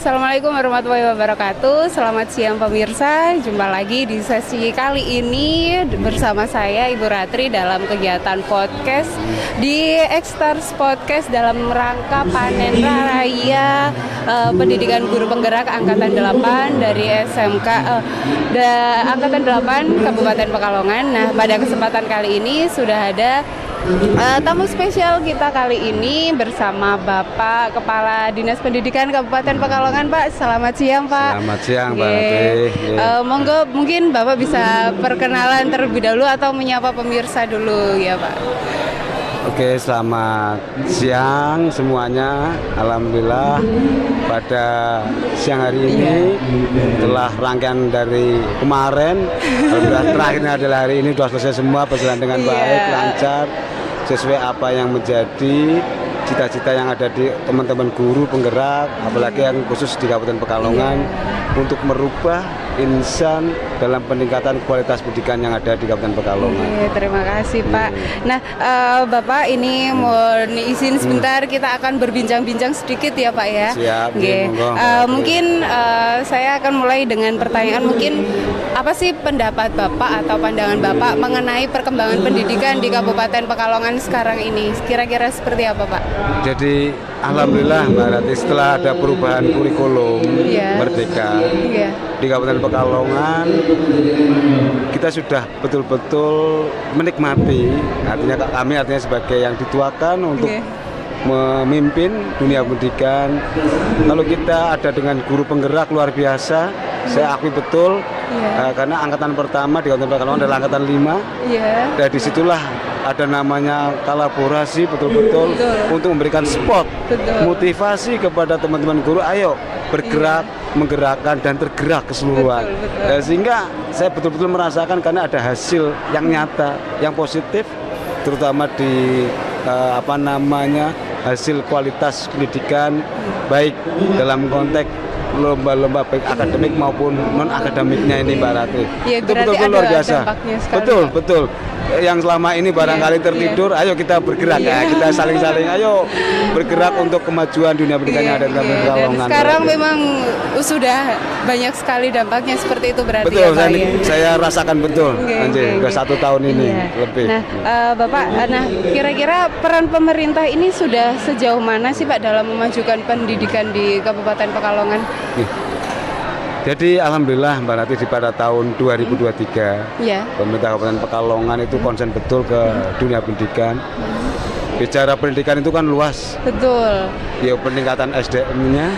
Assalamualaikum warahmatullahi wabarakatuh. Selamat siang pemirsa. Jumpa lagi di sesi kali ini bersama saya Ibu Ratri dalam kegiatan podcast di X-Stars Podcast dalam rangka panen raya pendidikan guru penggerak angkatan 8 dari SMK angkatan 8 Kabupaten Pekalongan. Nah, pada kesempatan kali ini sudah ada tamu spesial kita kali ini bersama Bapak Kepala Dinas Pendidikan Kabupaten Pekalongan, Pak. Selamat siang, Pak. Selamat siang, Mbak Ratri. Monggo, mungkin Bapak bisa perkenalan terlebih dahulu atau menyapa pemirsa dulu ya, Pak. Oke, selamat siang semuanya. Alhamdulillah pada siang hari ini telah rangkaian dari kemarin, alhamdulillah terakhirnya adalah hari ini sudah selesai semua, berjalan dengan baik, lancar, sesuai apa yang menjadi cita-cita yang ada di teman-teman guru penggerak, apalagi yang khusus di Kabupaten Pekalongan untuk merubah insan dalam peningkatan kualitas pendidikan yang ada di Kabupaten Pekalongan. Terima kasih, Pak. Nah, Bapak ini mohon izin sebentar, kita akan berbincang-bincang sedikit ya, Pak ya. Siap. Mungkin saya akan mulai dengan pertanyaan, mungkin apa sih pendapat Bapak atau pandangan Bapak mengenai perkembangan pendidikan di Kabupaten Pekalongan sekarang ini? Kira-kira seperti apa, Pak? Jadi alhamdulillah Mbak Ratri, setelah ada perubahan kurikulum Merdeka di Kabupaten Pekalongan, kita sudah betul-betul menikmati, artinya sebagai yang dituakan untuk memimpin dunia pendidikan. Kalau kita ada dengan guru penggerak luar biasa, saya akui betul, karena angkatan pertama di Kabupaten Pekalongan adalah angkatan 5, dan disitulah ada namanya kolaborasi betul-betul untuk memberikan spot motivasi kepada teman-teman guru, ayo bergerak, menggerakkan dan tergerak keseluruhan. Sehingga saya betul-betul merasakan karena ada hasil yang nyata, yang positif, terutama di hasil kualitas pendidikan, baik dalam konteks lomba-lomba baik akademik maupun non akademiknya ini, Mbak Ratri. Itu betul-betul luar biasa. Betul. Yang selama ini barangkali tertidur, ayo kita bergerak kita saling-saling, ayo bergerak untuk kemajuan dunia pendidikan yang ada di Kabupaten Pekalongan. Sekarang memang sudah banyak sekali dampaknya seperti itu berarti. Betul, ya, Pak, saya rasakan betul. Sudah 1 tahun ini lebih. Nah, Bapak, kira-kira peran pemerintah ini sudah sejauh mana sih, Pak, dalam memajukan pendidikan di Kabupaten Pekalongan? Jadi alhamdulillah Mbak Ratri, pada tahun 2023 pemerintah Kabupaten Pekalongan itu konsen betul ke dunia pendidikan. Bicara pendidikan itu kan luas. Betul. Ya, peningkatan SDM-nya,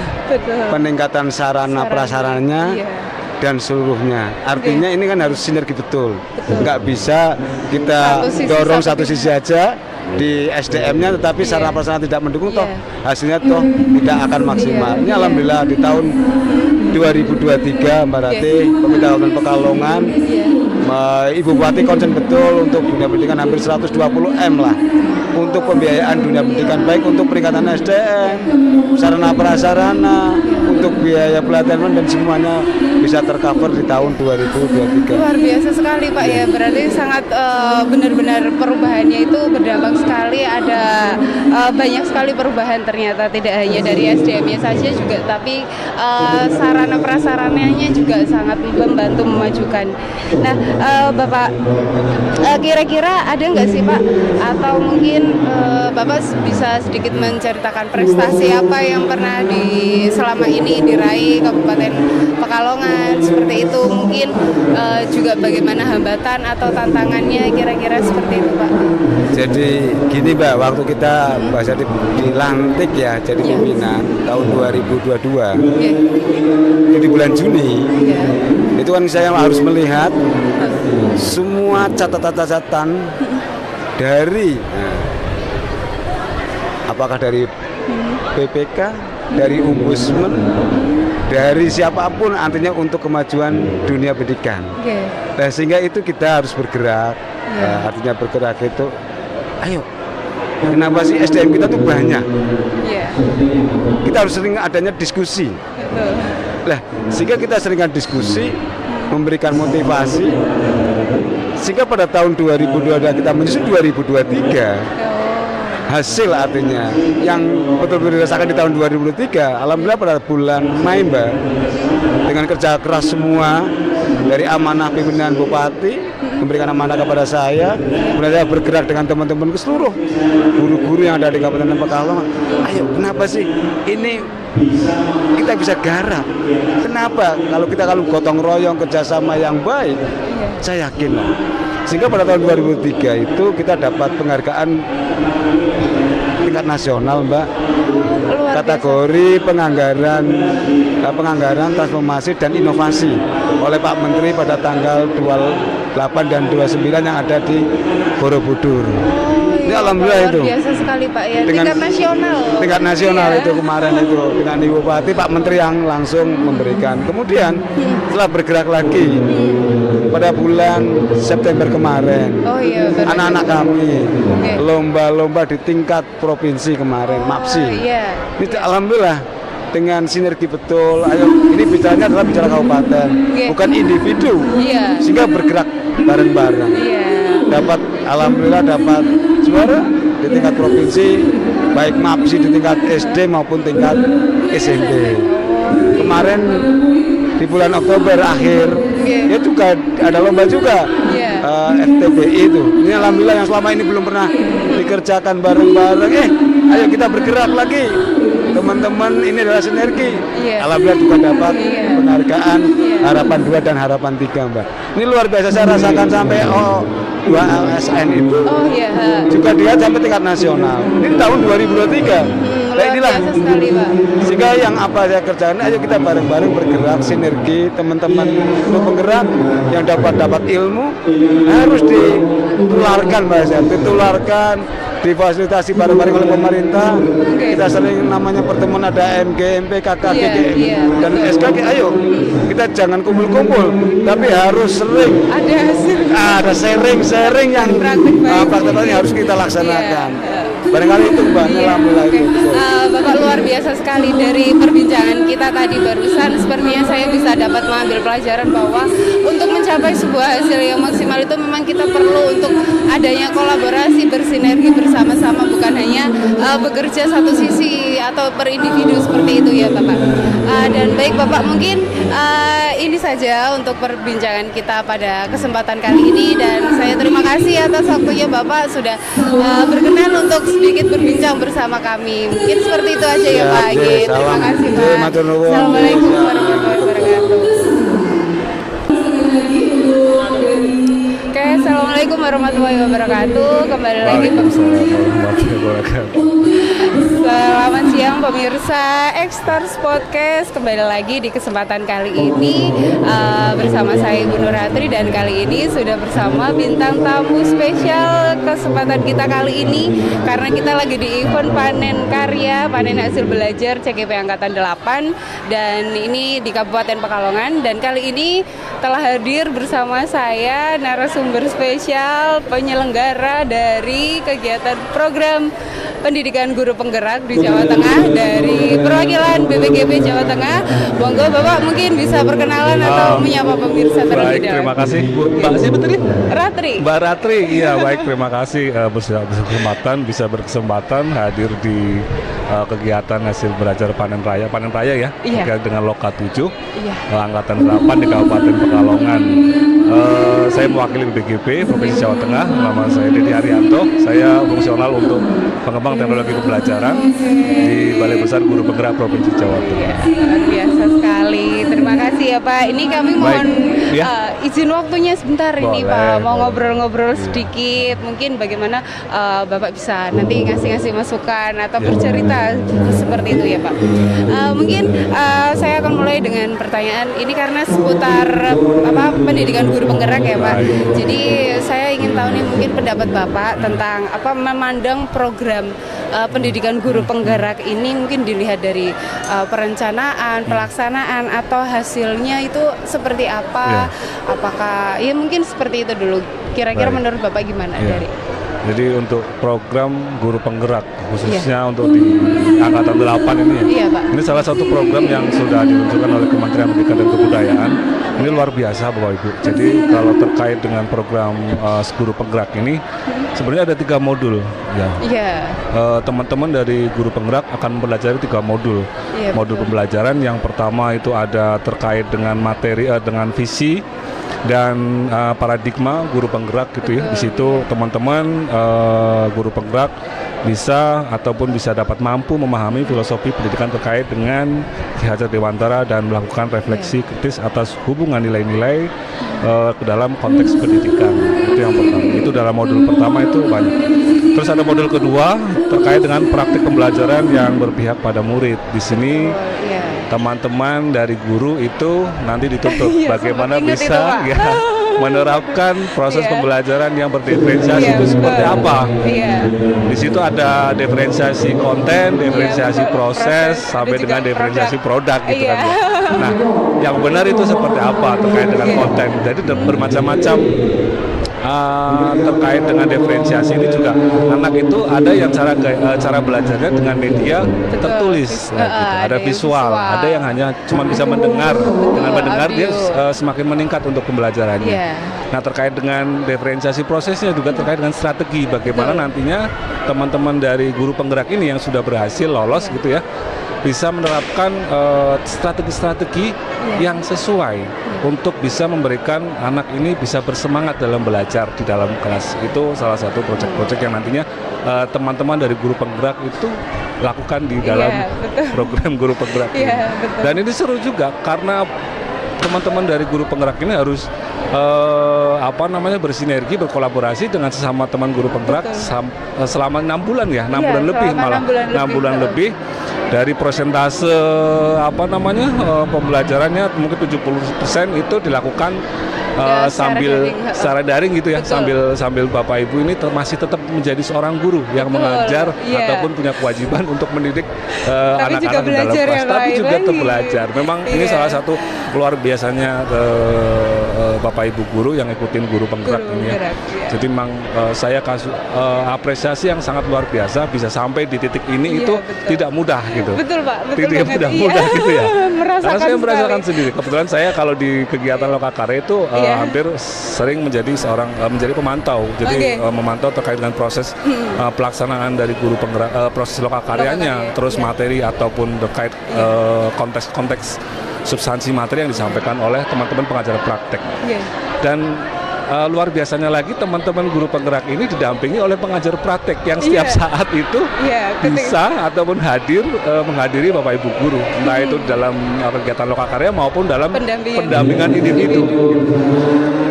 peningkatan sarana prasarananya, dan seluruhnya. Artinya ini kan harus sinergi betul. Nggak bisa kita dorong satu sisi aja di SDM-nya, tetapi sarana prasarana tidak mendukung, toh hasilnya toh tidak akan maksimal. Ini alhamdulillah di tahun 2023 Mbak Ratri, pemerintah Kabupaten Pekalongan, Ibu Bupati konsen betul untuk dunia pendidikan hampir 120 M lah untuk pembiayaan dunia pendidikan, baik untuk peningkatan SDM, sarana prasarana, untuk biaya pelatihan dan semuanya bisa tercover di tahun 2023. Luar biasa sekali, Pak, ya. Berarti sangat benar-benar perubahannya itu berdampak sekali, ada banyak sekali perubahan ternyata, tidak hanya dari SDM-nya saja juga, tapi sarana prasarananya juga sangat membantu memajukan. Nah, Bapak, kira-kira ada nggak sih, Pak, atau mungkin Bapak bisa sedikit menceritakan prestasi apa yang pernah selama ini diraih Kabupaten Pekalongan seperti itu, mungkin juga bagaimana hambatan atau tantangannya, kira-kira seperti itu, Pak. Jadi gini, Mbak, waktu kita bahasa dilantik ya jadi pimpinan tahun 2022 itu di bulan Juni, itu kan saya harus melihat semua catatan dari apakah dari PPK, dari Ombudsman, dari siapapun, artinya untuk kemajuan dunia pendidikan. Nah, sehingga itu kita harus bergerak. Artinya bergerak itu, ayo, kenapa sih SDM kita tuh banyak? Kita harus sering adanya diskusi. Nah, sehingga kita seringkan diskusi, memberikan motivasi, sehingga pada tahun 2022 kita menyusun 2023. hasil artinya yang betul-betul dirasakan di tahun 2023. Alhamdulillah pada bulan Mei Mbak, dengan kerja keras semua dari amanah pimpinan Bupati memberikan amanah kepada saya, kemudian saya bergerak dengan teman-teman ke seluruh guru-guru yang ada di Kabupaten Pekalongan. Ayo, kenapa sih ini kita bisa garap? Kenapa? Kalau gotong royong kerjasama yang baik, saya yakin lah. Sehingga pada tahun 2003 itu kita dapat penghargaan tingkat nasional, Mbak, kategori penganggaran transformasi dan inovasi oleh Pak Menteri pada tanggal 28 dan 29 yang ada di Borobudur. Ini alhamdulillah itu. Biasa sekali Pak ya. Tingkat nasional. Tingkat nasional itu kemarin itu dengan Ibu Bupati, Pak Menteri yang langsung memberikan. Kemudian setelah bergerak lagi pada bulan September kemarin, anak-anak kami lomba-lomba di tingkat provinsi kemarin, MAPSI. Ini alhamdulillah dengan sinergi betul. Ayo, ini bicaranya adalah bicara kabupaten, bukan individu, sehingga bergerak bareng-bareng. Alhamdulillah dapat juara di tingkat provinsi, baik MAPSI di tingkat SD maupun tingkat SMP. Kemarin di bulan Oktober akhir, ya juga ada lomba juga, FTBI itu. Ini alhamdulillah yang selama ini belum pernah dikerjakan bareng-bareng. Ayo kita bergerak lagi, teman-teman, ini adalah sinergi. Alhamdulillah juga dapat penghargaan harapan 2 dan harapan 3, Mbak. Ini luar biasa, saya rasakan sampai 2 LSN itu juga dia sampai tingkat nasional. Ini tahun 2023. Nah inilah sehingga yang apa saya kerjakan, ayo kita bareng-bareng bergerak, sinergi, teman-teman untuk penggerak yang dapat ilmu harus ditularkan, Mbak, ditularkan, difasilitasi bareng-bareng oleh pemerintah. Kita sering namanya pertemuan ada MGMP, KKG, dan SKG. Ayo kita jangan kumpul-kumpul, tapi harus sering ada sharing yang praktek-praktek harus kita laksanakan. Barangkali itu Mbak, alhamdulillah itu. Bapak luar biasa sekali. Dari perbincangan kita tadi barusan, sepertinya saya bisa dapat mengambil pelajaran bahwa untuk mencapai sebuah hasil yang maksimal itu memang kita perlu untuk adanya kolaborasi, bersinergi bersama-sama, bukan hanya bekerja satu sisi atau per individu seperti itu ya Bapak. Dan baik Bapak, mungkin ini saja untuk perbincangan kita pada kesempatan kali ini, dan saya terima kasih atas waktunya Bapak sudah berkenan untuk sedikit berbincang bersama kami. Mungkin seperti itu aja ya Pak. Terima kasih Pak. Assalamualaikum warahmatullahi wabarakatuh. Oke, assalamualaikum warahmatullahi wabarakatuh. Kembali lagi selamat siang pemirsa X-Stars Podcast. Kembali lagi di kesempatan kali ini bersama saya Ibu Nur Hatri, dan kali ini sudah bersama bintang tamu spesial kesempatan kita kali ini, karena kita lagi di event panen karya, panen hasil belajar CGP Angkatan 8, dan ini di Kabupaten Pekalongan. Dan kali ini telah hadir bersama saya narasumber spesial penyelenggara dari kegiatan program pendidikan guru penggerak di Jawa Tengah dari perwakilan BPGB Jawa Tengah. Monggo Bapak mungkin bisa perkenalan atau menyapa pemirsa terlebih dahulu. Baik, terima kasih. Mbak siapa tadi? Ratri. Mbak Ratri, iya baik, terima kasih bisa berkesempatan hadir di kegiatan hasil belajar panen raya ya, terkait dengan Loka 7 Angkatan 8 di Kabupaten Pekalongan. Saya mewakili BPGB Provinsi Jawa Tengah. Nama saya Dedi Arianto. Saya fungsional untuk pengembang teknologi pembelajaran di Balai Besar Guru Penggerak Provinsi Jawa Tengah. Luar biasa sekali. Terima kasih ya Pak. Ini kami mohon izin waktunya sebentar. Boleh, ini Pak. Mau ngobrol-ngobrol sedikit. Mungkin bagaimana Bapak bisa nanti ngasih masukan atau bercerita seperti itu ya Pak. Mungkin saya akan mulai dengan pertanyaan ini karena seputar pendidikan guru penggerak ya Pak. Jadi saya ingin tahu nih mungkin pendapat Bapak tentang memandang program pendidikan guru penggerak ini, mungkin dilihat dari perencanaan, pelaksanaan, atau hasilnya itu seperti apa? Apakah ya mungkin seperti itu dulu. Kira-kira menurut Bapak gimana dari? Jadi untuk program guru penggerak khususnya untuk di Angkatan 8 ini ini salah satu program yang sudah diluncurkan oleh Kementerian Pendidikan dan Kebudayaan. Ini luar biasa Bapak Ibu. Jadi kalau terkait dengan program guru penggerak ini sebenarnya ada 3 modul ya. Teman-teman dari guru penggerak akan mempelajari 3 modul. Modul pembelajaran yang pertama itu ada terkait dengan materi, dengan visi dan paradigma guru penggerak gitu ya. Di situ teman-teman guru penggerak bisa ataupun bisa dapat mampu memahami filosofi pendidikan terkait dengan Ki Hajar Dewantara dan melakukan refleksi kritis atas hubungan nilai-nilai ke dalam konteks pendidikan. Itu yang pertama. Itu dalam modul pertama itu banyak. Terus ada modul kedua terkait dengan praktik pembelajaran yang berpihak pada murid. Di sini teman-teman dari guru itu nanti dituntut bagaimana bisa menerapkan proses pembelajaran yang berdiferensiasi itu seperti apa. Di situ ada diferensiasi konten, diferensiasi proses, sampai dengan diferensiasi produk gitu kan. Nah, yang benar itu seperti apa terkait dengan konten. Jadi bermacam-macam terkait dengan diferensiasi ini juga. Anak itu ada yang cara belajarnya dengan media tertulis, gitu. Ada visual, ada yang hanya cuma bisa mendengar. Dengan mendengar dia semakin meningkat untuk pembelajarannya. Nah, terkait dengan diferensiasi prosesnya juga terkait dengan strategi bagaimana nantinya teman-teman dari guru penggerak ini yang sudah berhasil lolos gitu ya bisa menerapkan strategi-strategi yang sesuai untuk bisa memberikan anak ini bisa bersemangat dalam belajar di dalam kelas. Itu salah satu proyek-proyek yang nantinya teman-teman dari guru penggerak itu lakukan di dalam program guru penggerak ini. Dan ini seru juga karena teman-teman dari guru penggerak ini harus bersinergi, berkolaborasi dengan sesama teman guru penggerak selama 6 bulan ya, 6 bulan lebih malah 6 bulan lebih. Dari persentase pembelajarannya mungkin 70% itu dilakukan secara daring gitu ya, sambil Bapak Ibu ini masih tetap menjadi seorang guru yang mengajar ataupun punya kewajiban untuk mendidik anak-anak di dalam kelas, tapi juga tetap belajar. Memang ini salah satu luar biasanya Bapak Ibu guru yang ikutin guru penggerak ini ya. Jadi memang saya apresiasi yang sangat luar biasa bisa sampai di titik ini itu tidak mudah gitu. Betul Pak, tidak mudah gitu ya. Karena saya merasakan sekali. sendiri. Kebetulan saya kalau di kegiatan Lokakarya itu hampir sering menjadi pemantau. Jadi memantau terkait dengan proses pelaksanaan dari guru penggerak, proses Lokakaryanya, terus materi ataupun terkait konteks substansi materi yang disampaikan oleh teman-teman pengajar praktek. Dan luar biasanya lagi teman-teman guru penggerak ini didampingi oleh pengajar praktek yang setiap saat itu bisa ataupun menghadiri Bapak Ibu guru, entah itu dalam kegiatan Lokakarya maupun dalam pendampingan individu.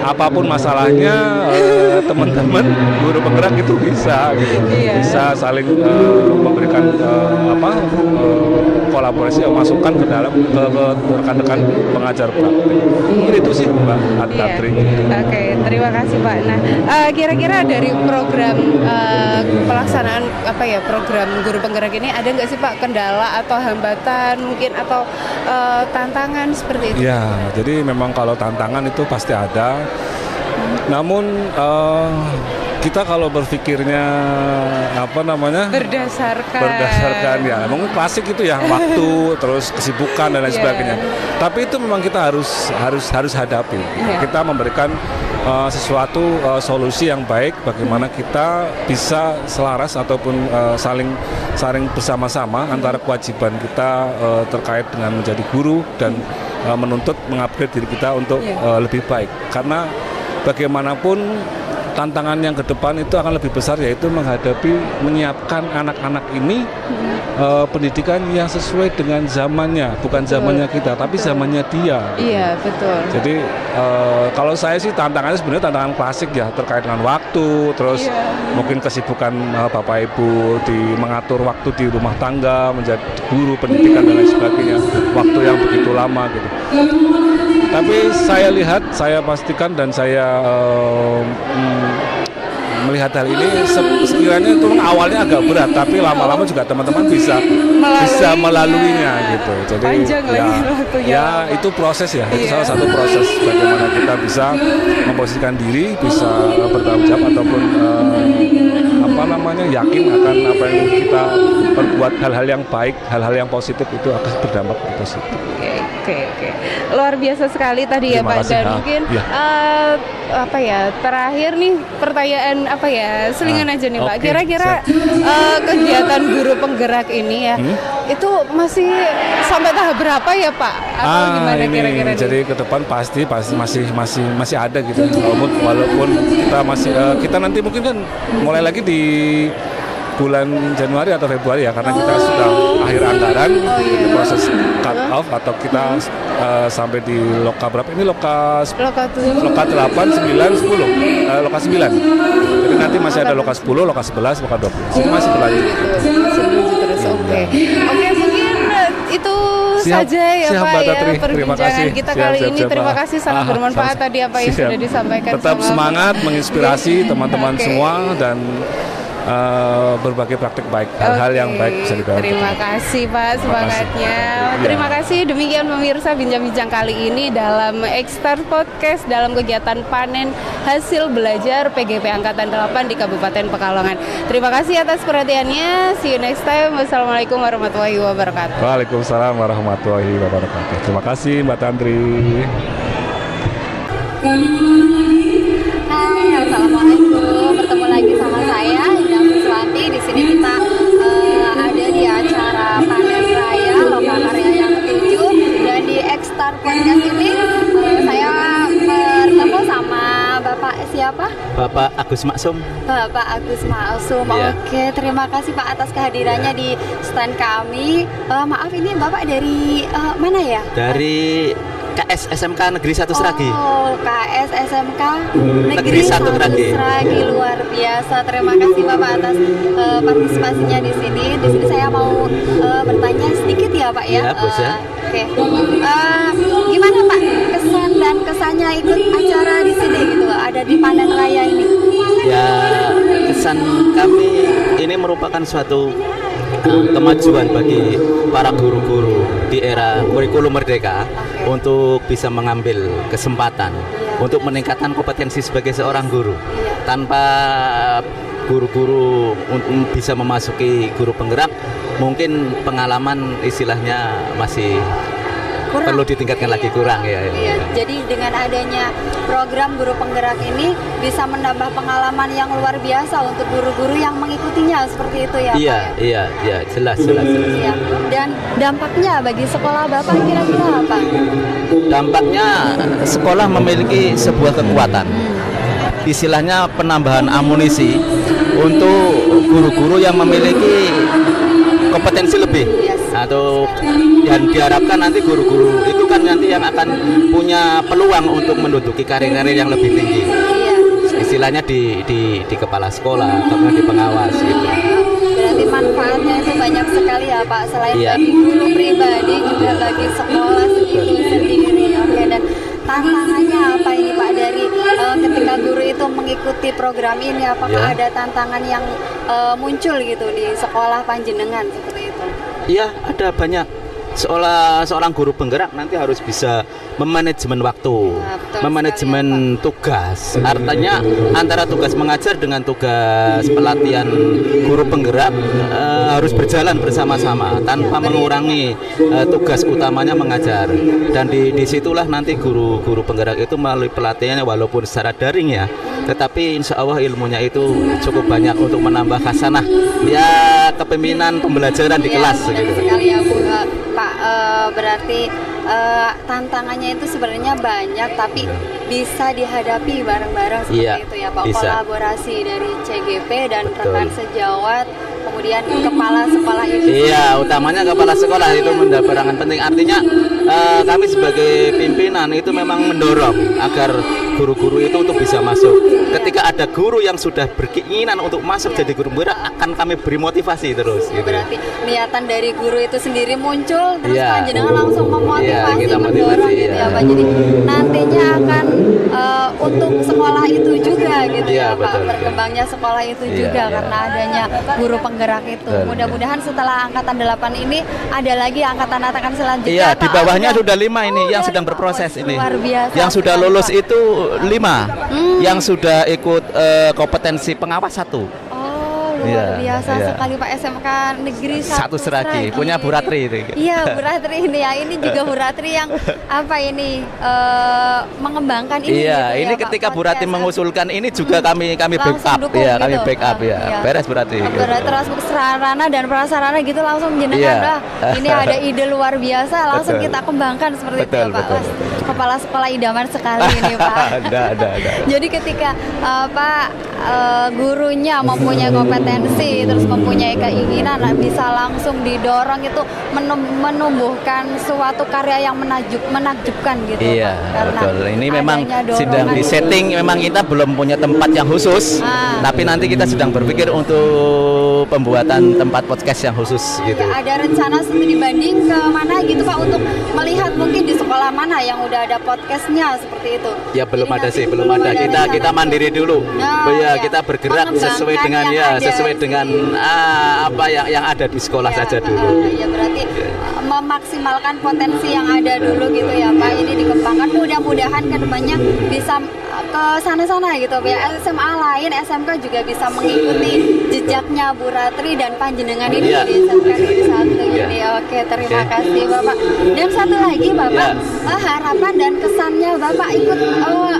Apapun masalahnya teman-teman guru penggerak itu bisa gitu. Bisa saling memberikan kolaborasi atau masukan ke dalam ke rekan-rekan pengajar praktek. Itu sih Mbak Adri. Oke, terima kasih Pak. Nah, kira-kira dari program pelaksanaan program guru penggerak ini ada nggak sih Pak kendala atau hambatan mungkin atau tantangan seperti itu? Ya, jadi memang kalau tantangan itu pasti ada. Namun kita kalau berpikirnya berdasarkan ya mungkin klasik itu ya waktu terus kesibukan dan lain sebagainya. Tapi itu memang kita harus hadapi. Kita memberikan sesuatu solusi yang baik bagaimana kita bisa selaras ataupun saling bersama-sama antara kewajiban kita terkait dengan menjadi guru dan menuntut mengupgrade diri kita untuk lebih baik. Karena bagaimanapun tantangan yang ke depan itu akan lebih besar, yaitu menyiapkan anak-anak ini pendidikan yang sesuai dengan zamannya, bukan zamannya kita, tapi zamannya dia. Iya, betul. Jadi kalau saya sih tantangannya sebenarnya tantangan klasik ya, terkait dengan waktu, terus mungkin kesibukan Bapak Ibu di mengatur waktu di rumah tangga, menjadi guru pendidikan dan lain sebagainya, waktu yang begitu lama gitu. Tapi saya pastikan dan saya melihat hal ini sekiranya itu awalnya agak berat, tapi lama-lama juga teman-teman bisa melaluinya gitu. Jadi itu proses ya, itu salah satu proses bagaimana kita bisa memposisikan diri, bisa bertanggung jawab ataupun yakin akan apa yang kita perbuat, hal-hal yang baik, hal-hal yang positif itu akan berdampak positif. Oke. Luar biasa sekali tadi ya Terima Pak. kasih. Dan mungkin terakhir nih pertanyaan selingan aja nih Pak. Oke, Kira-kira kegiatan guru penggerak ini ya itu masih sampai tahap berapa ya Pak? Atau gimana ini kira-kira? jadi ke depan pasti masih ada gitu. Walaupun kita masih kita nanti mungkin kan mulai lagi di bulan Januari atau Februari ya, karena kita sudah akhir anggaran, proses cut off atau kita sampai di loka berapa ini, loka 8, 9, 10, loka 9. Jadi nanti masih ada loka 10, loka 11, loka 12. Ini masih berlanjut. Terus oke, mungkin itu saja ya siap, Pak Mbak ya Tatri. Terima perbincangan kasih. kita Siap, kali siap, ini. siap, Terima Pak. kasih, sangat bermanfaat tadi apa yang Siap. sudah disampaikan. Tetap sama semangat, menginspirasi teman-teman Oke. semua dan berbagai praktik baik, hal-hal yang baik bisa didapat. Terima kasih Pak semangatnya. Iya. Terima kasih. Demikian pemirsa bincang-bincang kali ini dalam X-Star Podcast dalam kegiatan panen hasil belajar PGP Angkatan 8 di Kabupaten Pekalongan. Terima kasih atas perhatiannya. See you next time. Wassalamualaikum warahmatullahi wabarakatuh. Waalaikumsalam warahmatullahi wabarakatuh. Terima kasih Mbak Tantri. Hai, assalamualaikum. Bertemu lagi sama saya Indah Suswati. Di sini kita ada di acara panen raya Loka Karya yang ke-7, dan di X-Star Podcast ini saya bertemu sama Bapak siapa? Bapak Agus Maksum. Bapak Agus Maksum. Iya. Oke, terima kasih Pak atas kehadirannya di stand kami. Maaf, ini Bapak dari mana ya? Dari KS SMK Negeri 1 Sragi. Oh, KS SMK Negeri 1 Sragi. Sragi, luar biasa. Terima kasih Bapak atas partisipasinya di sini. Di sini saya mau bertanya sedikit ya Pak ya. Ya, bos ya. Oke. Gimana Pak kesan dan kesannya ikut acara di sini gitu? Ada di panen raya ini. Ya, kesan kami ini merupakan suatu kemajuan bagi para guru-guru di era kurikulum merdeka untuk bisa mengambil kesempatan untuk meningkatkan kompetensi sebagai seorang guru. Tanpa guru-guru bisa memasuki guru penggerak, mungkin pengalaman istilahnya masih perlu ditingkatkan lagi, kurang ya. Iya, jadi dengan adanya program guru penggerak ini bisa menambah pengalaman yang luar biasa untuk guru-guru yang mengikutinya, seperti itu ya Pak? Iya, jelas. Iya. Dan dampaknya bagi sekolah Bapak kira-kira apa? Dampaknya sekolah memiliki sebuah kekuatan, istilahnya penambahan amunisi untuk guru-guru yang memiliki kompetensi lebih. Atau yang diharapkan nanti guru-guru itu kan nanti yang akan punya peluang untuk menduduki karir-karir yang lebih tinggi. Iya. Istilahnya di kepala sekolah, kemudian di pengawas gitu. Berarti manfaatnya itu banyak sekali ya Pak, selain Iya. bagi guru pribadi juga bagi sekolah itu sendiri. Oke, dan tantangannya apa ini Pak dari ketika guru itu mengikuti program ini, apakah Ya. ada tantangan yang muncul gitu di sekolah panjenengan seperti itu? Iya, ada banyak. Seorang guru penggerak nanti harus bisa memanajemen waktu, Nah, betul memanajemen tugas. Artinya antara tugas mengajar dengan tugas pelatihan guru penggerak harus berjalan bersama-sama tanpa mengurangi tugas utamanya mengajar. Dan disitulah nanti guru penggerak itu melalui pelatihannya walaupun secara daring ya, tetapi insya Allah ilmunya itu cukup banyak untuk menambah khasanah ya kepemimpinan pembelajaran di kelas benar gitu. sekali ya Bu. Pak, berarti tantangannya itu sebenarnya banyak tapi bisa dihadapi bareng-bareng seperti Iya, itu ya Pak. bisa. Kolaborasi dari CGP dan Betul. rekan sejawat, kemudian kepala sekolah itu. Iya, utamanya kepala sekolah itu mendapat peranan penting. Artinya kami sebagai pimpinan itu memang mendorong agar guru-guru itu untuk bisa masuk. Ketika ada guru yang sudah berkeinginan untuk masuk jadi guru penggerak, akan kami beri motivasi terus gitu. Berarti niatan dari guru itu sendiri muncul, terus Iya. panjenengan langsung memotivasi, Iya, kita mendorong motivasi, gitu iya. ya Pak. Jadi nantinya akan untuk sekolah itu juga gitu Iya, ya Pak. betul. Berkembangnya sekolah itu Iya, juga iya. karena adanya guru penggerak itu. Betul, Mudah-mudahan setelah angkatan 8 ini ada lagi angkatan-angkatan selanjutnya. Iya, Pak. di bawahnya Ada- sudah 5 ini Oh, yang dari sedang bawah. berproses ini. Luar biasa. Yang sudah sekali, lulus Pak. itu 5, yang sudah ikut kompetensi pengawas 1. Oh, luar biasa sekali Pak, SMK Negeri 1 Seragi. Punya Bu Ratri itu. Iya, Bu Ratri ini ya. Ini juga Bu Ratri yang apa ini mengembangkan ini. Iya, gitu ini ya, ketika Pak, Bu Ratri mengusulkan ini juga kami langsung backup dukung ya, gitu. kami backup ya. Iya. Beres Bu Ratri. Terus sarana dan prasarana gitu langsung jenengan ini ada ide luar biasa, langsung Betul. kita kembangkan seperti itu ya Pak. Betul. Kepala sekolah idaman sekali ini Pak. Ada. Jadi ketika gurunya mempunyai kompetensi, terus mempunyai keinginan, bisa langsung didorong itu menumbuhkan suatu karya yang menakjubkan gitu. Iya, Pak. Karena betul. Ini memang adanya dorongan sedang di itu. setting, memang kita belum punya tempat yang khusus, tapi nanti kita sedang berpikir untuk pembuatan tempat podcast yang khusus gitu. Ya, ada rencana studi banding ke mana gitu Pak, untuk melihat mungkin di sekolah mana yang udah ada podcastnya seperti itu. Ya belum Jadi ada nanti sih, belum ada. rencana Kita itu. mandiri dulu. Nah, ya, ya. kita bergerak sesuai Mengembangkan dengan yang ada sesuai di dengan sini. apa yang ada di sekolah saja dulu. Ya berarti memaksimalkan potensi yang ada dulu gitu ya Pak. Ini dikembangkan, mudah-mudahan kedepannya bisa ke sana-sana gitu ya. SMA lain, SMK juga bisa mengikuti jejaknya Bu Ratri dan panjenengan ini Iya. di SMK Negeri 1 Iya. ini. Oke, terima kasih Bapak. Dan satu lagi Bapak, harapan dan kesannya Bapak ikut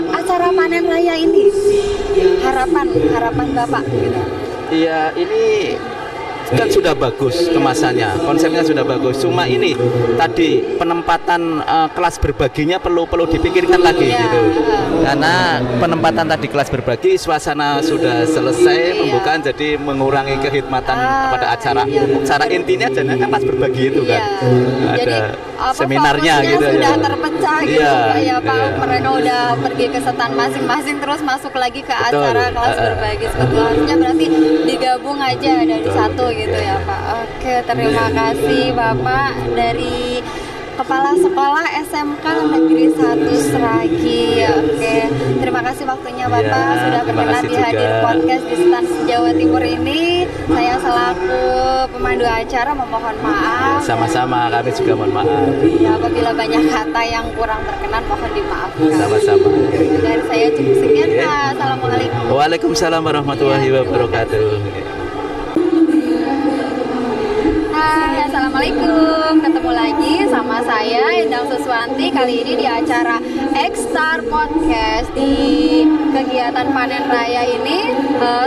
acara panen raya ini. Harapan Bapak gitu. Iya, ini kan sudah bagus kemasannya, konsepnya sudah bagus. Cuma ini tadi penempatan kelas berbaginya perlu dipikirkan lagi gitu. Karena penempatan tadi kelas berbagi, suasana sudah selesai pembukaan, jadi mengurangi kehikmatan pada acara. Acara intinya jangan kelas berbagi itu kan. Jadi Ada seminarnya fokusnya gitu sudah ya. terpecah gitu Pak ya Pak. Mereka udah pergi ke setan masing-masing, terus masuk lagi ke acara kelas berbagi sebetulnya berarti digabung aja dari satu gitu ya Pak. Oke, terima kasih Bapak dari Kepala Sekolah SMK Negeri 1 Seragi. Oke, terima kasih waktunya Bapak Ya, sudah terima berkenan kasih di hadir juga. podcast di Stans Jawa Timur ini. Saya selaku pemandu acara memohon maaf. Sama-sama, kami juga mohon maaf. Ya, apabila banyak kata yang kurang berkenan mohon dimaafkan. Sama-sama. Dari saya cukup sekian Pak. Assalamualaikum. Waalaikumsalam warahmatullahi wabarakatuh. Hai, Assalamualaikum. Ketemu lagi sama saya Endang Suswanti. Kali ini di acara X-Star Podcast. Di kegiatan panen raya ini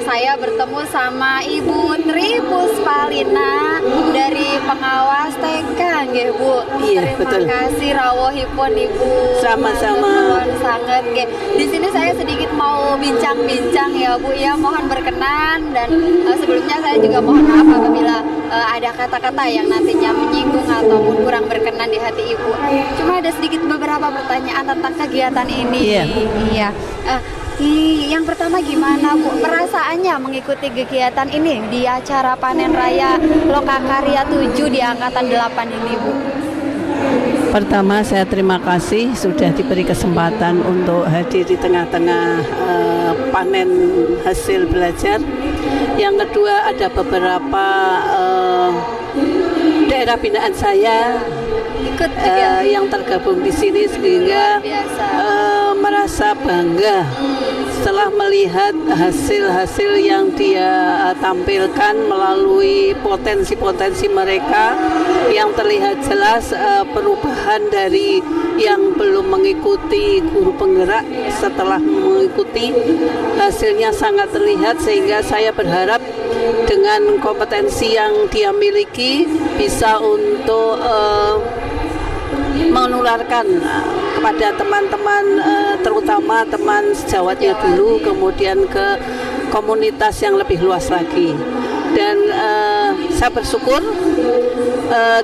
saya bertemu sama Ibu Tri Puspalina dari pengawas TK, nggih Bu. Iya, Terima betul. kasih rawuhipun Ibu. Sama-sama. Nuwun sanget nggih. Di sini saya sedikit mau bincang-bincang ya Bu ya. Mohon berkenan dan sebelumnya saya juga mohon maaf apabila ada kata-kata yang nantinya menyinggung ataupun kurang berkenan di hati Ibu. Cuma ada sedikit beberapa pertanyaan tentang kegiatan ini. Iya. Iya. Yang pertama gimana Bu perasaannya mengikuti kegiatan ini di acara panen raya Lokakarya 7 di angkatan 8 ini Bu? Pertama saya terima kasih sudah diberi kesempatan untuk hadir di tengah-tengah panen hasil belajar. Yang kedua ada beberapa daerah binaan saya Ikut yang tergabung di sini sehingga Luar biasa. merasa bangga setelah melihat hasil-hasil yang dia tampilkan melalui potensi-potensi mereka yang terlihat jelas perubahan dari yang belum mengikuti guru penggerak setelah mengikuti hasilnya sangat terlihat sehingga saya berharap dengan kompetensi yang dia miliki bisa untuk menularkan kepada teman-teman terutama teman sejawatnya dulu kemudian ke komunitas yang lebih luas lagi dan saya bersyukur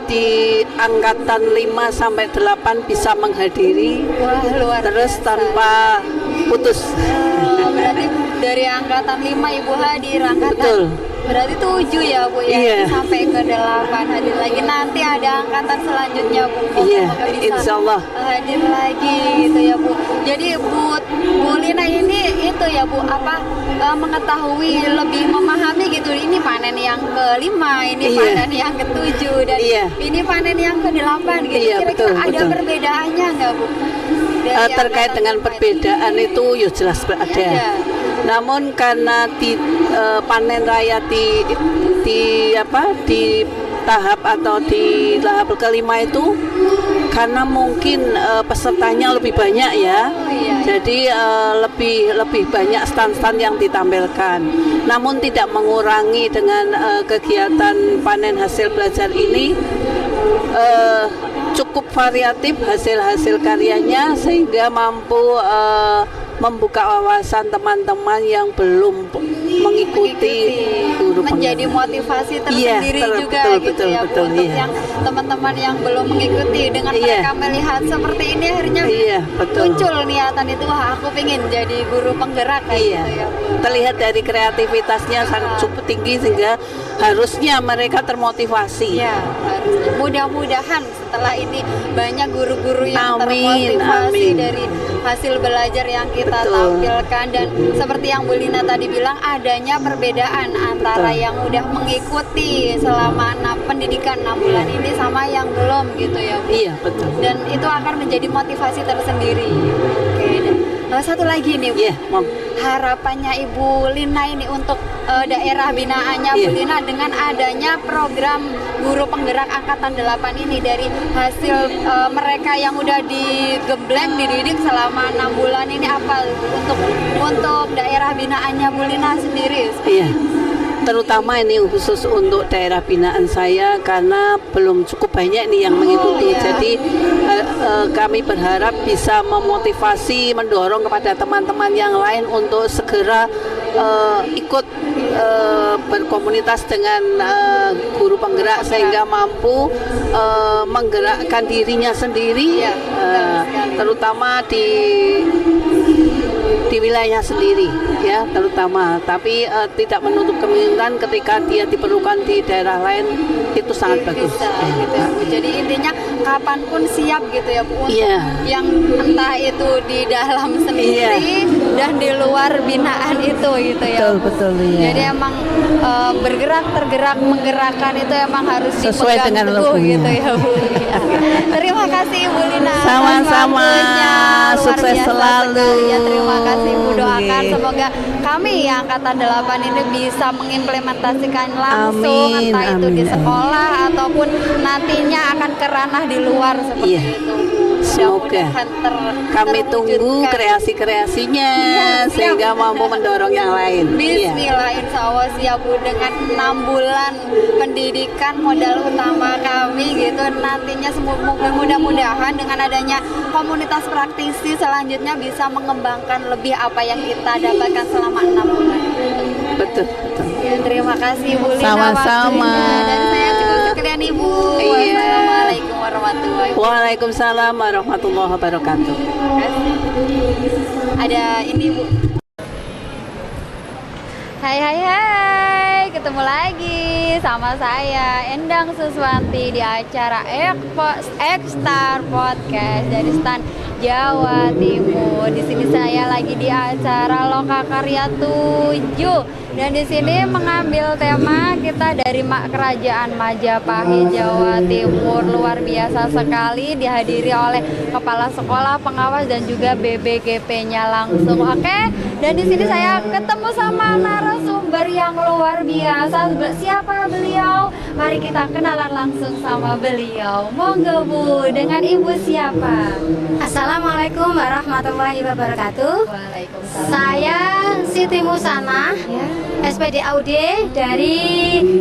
di angkatan 5 sampai 8 bisa menghadiri. Wah, luar terus biasa. tanpa putus. Berarti dari angkatan 5 Ibu hadir, angkatan Betul. berarti 7 ya Bu ya, Iya. sampai ke 8 hadir lagi. Nanti ada angkatan selanjutnya Bu. Iya, Semoga bisa insya Allah. hadir lagi gitu ya Bu. Jadi Bu Lina ini itu ya Bu mengetahui lebih memahami gitu, ini panen yang ke-5, ini Iya. panen yang ke-7 dan Iya. ini panen yang ke-8 gitu. Iya, Kira-kira betul, ada betul. perbedaannya nggak Bu? Dari Terkait angkatan dengan 5 ini? perbedaan itu ya jelas ada. Namun karena panen raya di tahap atau di tahap kelima itu karena mungkin pesertanya lebih banyak ya, jadi lebih banyak stand-stand yang ditampilkan. Namun tidak mengurangi dengan kegiatan panen hasil belajar ini cukup variatif hasil-hasil karyanya sehingga mampu membuka wawasan teman-teman yang belum mengikuti guru menjadi motivasi tersendiri juga betul, ya betul, untuk yang teman-teman yang belum mengikuti dengan mereka melihat seperti ini akhirnya muncul niatan itu, wah aku pengen jadi guru penggerak gitu ya. Terlihat dari kreativitasnya sangat cukup tinggi sehingga harusnya mereka termotivasi. Ya, mudah-mudahan setelah ini banyak guru-guru yang termotivasi dari hasil belajar yang kita tampilkan, dan seperti yang Bu Lina tadi bilang adanya perbedaan antara yang udah mengikuti selama pendidikan 6 bulan ini sama yang belum gitu ya Bu. Iya, betul. Dan itu akan menjadi motivasi tersendiri. Oke, dan satu lagi nih Bu. Harapannya Ibu Lina ini untuk daerah binaannya Bu Lina dengan adanya program guru penggerak angkatan 8 ini, dari hasil mereka yang udah digembleng dididik selama 6 bulan ini, apa untuk daerah binaannya Bu Lina sendiri? Iya, terutama ini khusus untuk daerah binaan saya karena belum cukup banyak nih yang mengikuti. Jadi kami berharap bisa memotivasi, mendorong kepada teman-teman yang lain untuk segera ikut berkomunitas dengan guru penggerak sehingga mampu menggerakkan dirinya sendiri, terutama di wilayahnya sendiri ya, terutama, tapi tidak menutup kemungkinan ketika dia diperlukan di daerah lain itu sangat bagus. Gitu ya, Bu. Jadi intinya kapanpun siap gitu ya Bu, untuk yang entah itu di dalam sendiri dan di luar binaan itu gitu ya. Betul. Jadi emang tergerak menggerakkan itu emang harus sesuai dipegang dengan teguh lagunya gitu ya Bu. Terima kasih Bu Lina. Sama-sama, sukses selalu. Ya, terima kasih Bu, doakan semoga kami yang angkatan 8 ini bisa mengimplementasikan langsung entah itu di sekolah ataupun nantinya akan ke ranah di luar seperti itu. Semoga kami tunggu kreasi-kreasinya sehingga mampu mendorong yang lain. Bismillah, insya Allah siap Bu, dengan 6 bulan pendidikan modal utama kami gitu, nantinya mudah-mudahan dengan adanya komunitas praktisi selanjutnya bisa mengembangkan lebih apa yang kita dapatkan selama 6 bulan. Betul. Ya, terima kasih Bu Lina Sama-sama. waktunya, dan saya cukup sekalian Ibu. Wassalamualaikum warahmatullahi wabarakatuh. Waalaikumsalam warahmatullahi wabarakatuh. Ada ini Bu. Hai, ketemu lagi sama saya Endang Suswanti di acara X-Star Podcast dari Stan Jawa Timur. Di sini saya lagi di acara Lokakarya 7 dan di sini mengambil tema kita dari Kerajaan Majapahit Jawa Timur. Luar biasa sekali, dihadiri oleh kepala sekolah, pengawas dan juga BBGP-nya langsung. Oke, dan di sini saya ketemu sama narasumber yang luar biasa. Siapa beliau? Mari kita kenalan langsung sama beliau. Monggo Bu, dengan Ibu siapa? Assalamualaikum warahmatullahi wabarakatuh. Waalaikumsalam. Saya Siti Musana, SPD AUD dari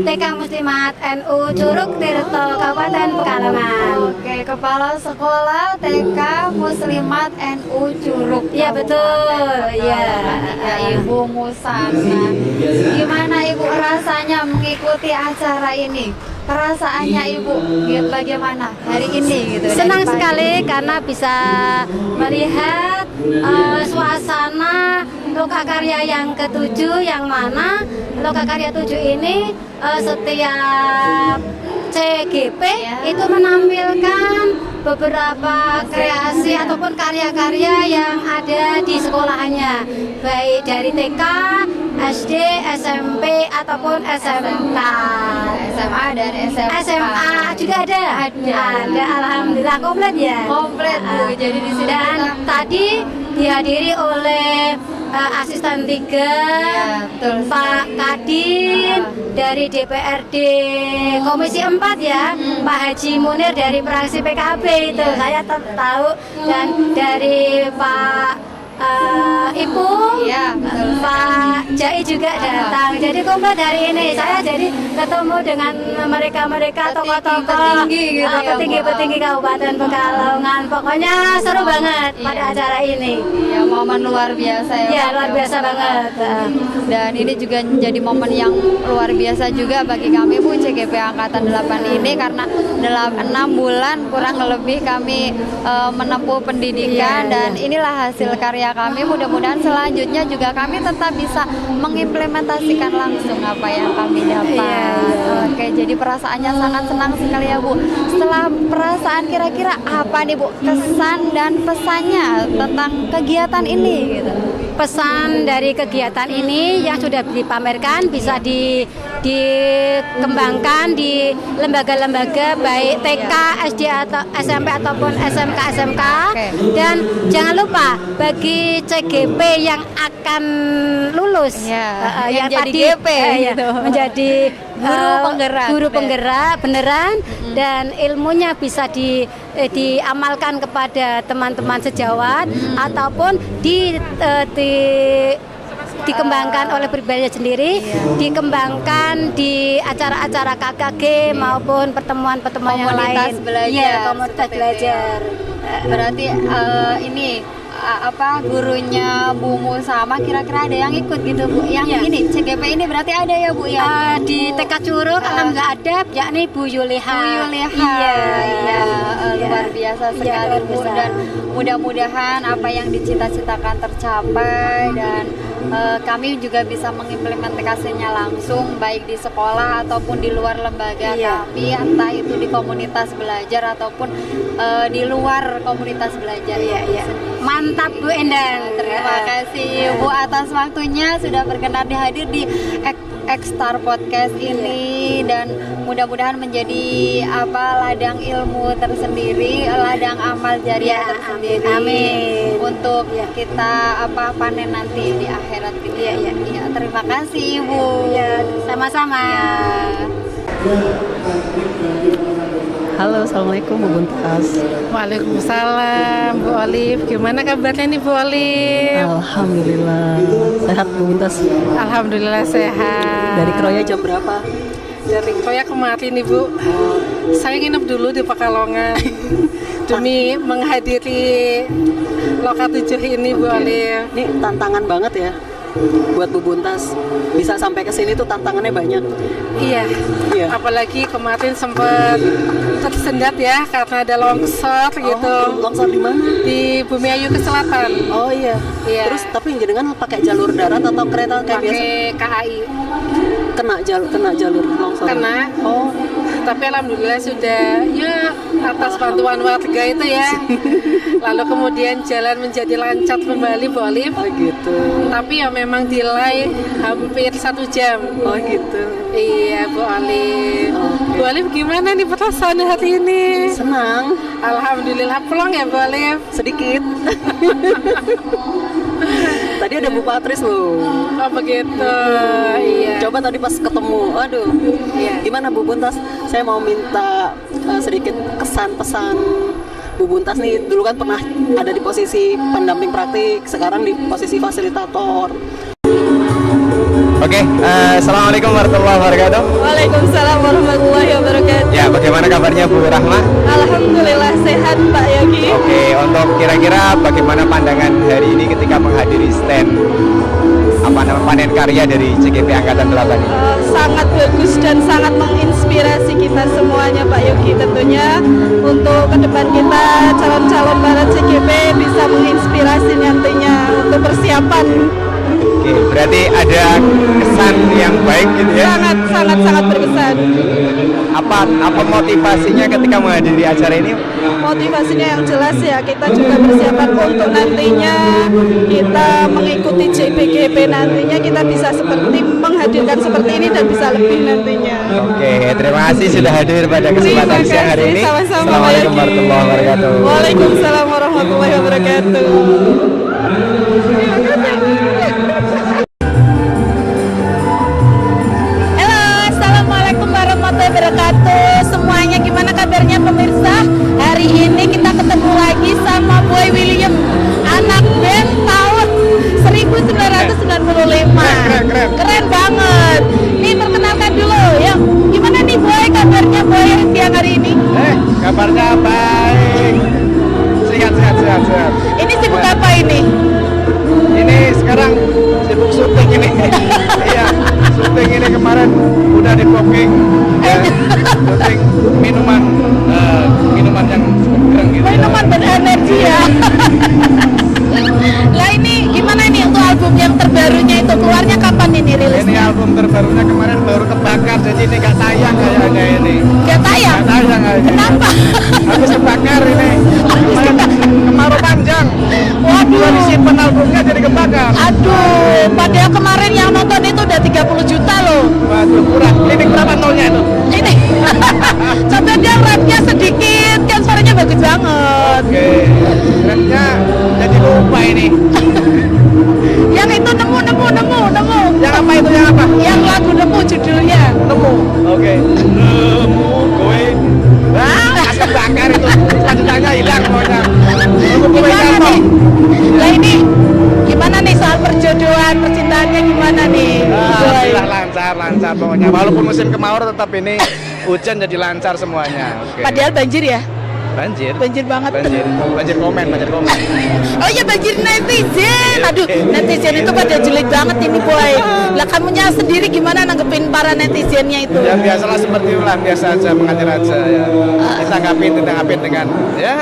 TK Muslimat NU Curug Tirto, Kabupaten Pekalongan. Oke, kepala sekolah TK Muslimat NU Curug. Ya betul, ya. Ibu Musana. Gimana Ibu rasanya mengikuti acara ini? Perasaannya Ibu bagaimana hari ini gitu? Senang sekali karena bisa melihat suasana Lokakarya yang ke-7, yang mana Lokakarya 7 ini setiap CGP itu menampilkan beberapa kreasi ataupun karya-karya yang ada di sekolahannya, baik dari TK, SD, SMP ataupun SMK. SMA dan SMA. SMA juga ada. Ada, alhamdulillah komplit ya. Komplit Bu. Jadi di sini dan tadi dihadiri oleh asisten 3, betul. Pak Kadin dari DPRD Komisi 4 ya, Pak Haji Munir dari fraksi PKB itu saya tahu, dan dari Pak Ibu, Pak Jai juga datang. Jadi komplit hari ini saya jadi ketemu dengan mereka tokoh-tokoh petinggi Kabupaten Pekalongan. Pokoknya seru banget pada acara ini. Ya, momen luar biasa ya. Ya, luar biasa banget. Dan ini juga menjadi momen yang luar biasa juga bagi kami Bu CGP Angkatan 8 ini, karena dalam 6 bulan kurang lebih kami menempuh pendidikan, dan inilah hasil karya kami. Mudah-mudahan selanjutnya juga kami tetap bisa mengimplementasikan langsung apa yang kami dapat. Oke, jadi perasaannya sangat senang sekali ya Bu. Setelah perasaan, kira-kira apa nih Bu kesan dan pesannya tentang kegiatan ini gitu? Pesan dari kegiatan ini yang sudah dipamerkan bisa dikembangkan di lembaga-lembaga baik TK, SD atau SMP ataupun SMK. Dan jangan lupa bagi CGP yang akan lulus yang jadi tadi GP gitu. menjadi guru penggerak beneran, dan ilmunya bisa diamalkan kepada teman-teman sejawat ataupun dikembangkan oleh pribadinya sendiri, dikembangkan di acara-acara KKG maupun pertemuan-pertemuan yang lain. Komunitas belajar. Berarti ini gurunya Bu Musama kira-kira ada yang ikut gitu Bu? Yang ini CGP ini berarti ada ya Bu ya? Di TK Curug alhamdulillah ada, yakni Bu Yuliha. Luar biasa sekali Bu, dan mudah-mudahan apa yang dicita-citakan tercapai, dan kami juga bisa mengimplementasinya langsung baik di sekolah ataupun di luar lembaga kami, entah itu di komunitas belajar ataupun di luar komunitas belajar. Mantap Bu Endang. Terima kasih Bu atas waktunya sudah berkenan hadir di X-Star Podcast ini, dan mudah-mudahan menjadi ladang ilmu tersendiri, ladang amal jariah tersendiri. Amin. Untuk kita panen nanti di akhirat ini. Terima kasih Ibu. Sama-sama. Halo, assalamualaikum Bu Buntas. Waalaikumsalam Bu Olive. Gimana kabarnya nih Bu Olive? Alhamdulillah sehat Bu Buntas. Alhamdulillah sehat. Dari Kroya jam berapa? Dari Kroya kemarin nih Bu. Saya nginep dulu di Pekalongan demi menghadiri Loka 7 ini Bu Olive. Ini tantangan banget ya buat Bu Buntas, bisa sampai ke sini tuh tantangannya banyak. Iya. Apalagi kemarin sempat tersendat ya karena ada longsor gitu. Longsor di mana? Di Bumi Ayu ke selatan. Oh iya. Terus tapi jenengan pakai jalur darat atau kereta kayak biasa? Pakai KAI. Kena jalur longsor. Kena. Oh. Tapi alhamdulillah sudah atas bantuan warga itu ya. Lalu kemudian jalan menjadi lancar kembali Bu Olive. Oh gitu. Tapi ya memang delay hampir 1 jam. Oh gitu. Iya Bu Olive. Bu Olive gimana nih perasaan hari ini? Senang. Alhamdulillah. Pulang ya Bu Olive? Sedikit. Tadi ada Bu Patris loh. Oh begitu. Iya. Coba tadi pas ketemu, aduh. Gimana Bu Buntas? Saya mau minta sedikit kesan pesan Bu Buntas nih. Dulu kan pernah ada di posisi pendamping praktik, sekarang di posisi fasilitator. Oke, assalamualaikum warahmatullahi wabarakatuh. Waalaikumsalam warahmatullahi wabarakatuh. Ya, bagaimana kabarnya Bu Rahma? Alhamdulillah sehat Pak Yogi. Oke, untuk kira-kira bagaimana pandangan hari ini ketika menghadiri stand panen karya dari CGP Angkatan 8 ini? Sangat bagus dan sangat menginspirasi kita semuanya Pak Yogi, tentunya untuk ke depan kita calon-calon para CGP bisa menginspirasi nantinya untuk persiapan. Oke, berarti ada kesan yang baik gitu ya? Sangat berkesan. Apa motivasinya ketika menghadiri acara ini? Motivasinya yang jelas ya, kita juga persiapan untuk nantinya kita mengikuti JPGP, nantinya kita bisa seperti menghadirkan seperti ini dan bisa lebih nantinya. Oke, terima kasih sudah hadir pada kesempatan siang hari ini. Assalamualaikum warahmatullahi wabarakatuh. Waalaikumsalam warahmatullahi wabarakatuh. Lah ini gimana ini untuk album yang terbarunya itu keluarnya kapan ini rilisnya? Ini album terbarunya kemarin baru kebakar, jadi ini nggak tayang kayaknya ini. Gak tayang? Nggak tayang kayaknya. Kenapa? Habis kebakar ini. Kemarau panjang. Waduh. Belum disimpan albumnya jadi kebakar. Aduh, padahal kemarin yang nonton itu udah 30 juta loh. Waduh, kurang. Klinik berapa tolnya itu? Ini. Coba dia rapnya sedikit, kan suaranya bagus banget. Oke. Rapnya jadi lupa ini. Yang itu nemu. Yang apa itu? Yang apa? Yang lagu nemu judulnya. Nemu. Oke. Nemu gue. Wah, asal bakar itu. Selanjutnya hilang pokoknya. Nemu gue Gimana jatuh. nih? Lah ini gimana nih soal perjodohan, percintaannya gimana nih? Alhamdulillah lancar pokoknya. Walaupun musim kemarau tetap ini hujan jadi lancar semuanya. Oke. Padahal banjir ya? Banjir Banget. banjir komen. Oh iya banjir netizen. Aduh, netizen itu pada julid banget ini boy. Lah kamunya sendiri gimana nanggepin para netizennya itu? Ya biasalah seperti itulah, biasa aja, mengalir aja ya. Ditanggapin dengan ya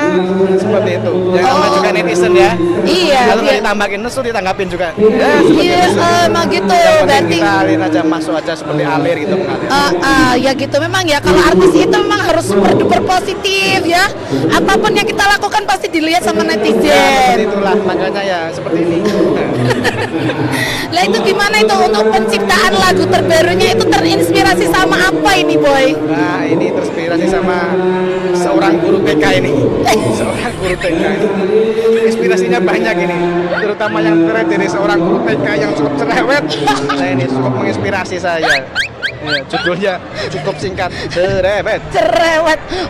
seperti itu. Yang namanya juga netizen ya. Iya. Kalau nggak ditambahin nesu ditanggapin juga. Ya seperti Iya, itu. emang gitu. Yang penting Berarti kita alir aja, masuk aja seperti alir gitu mengalir. ya gitu memang ya kalau artis itu memang harus super duper positif ya. Apapun yang kita lakukan pasti dilihat sama Ya, seperti netizen. itulah makanya ya seperti ini. Lah itu gimana itu untuk penciptaan lagu terbarunya itu terinspirasi sama apa ini boy? Nah ini terinspirasi sama seorang guru TK ini. Seorang guru TK ini. Inspirasinya banyak ini, terutama yang dari seorang guru TK yang cukup cerewet. Nah ini cukup menginspirasi saya. Ya, judulnya cukup singkat, cerewet.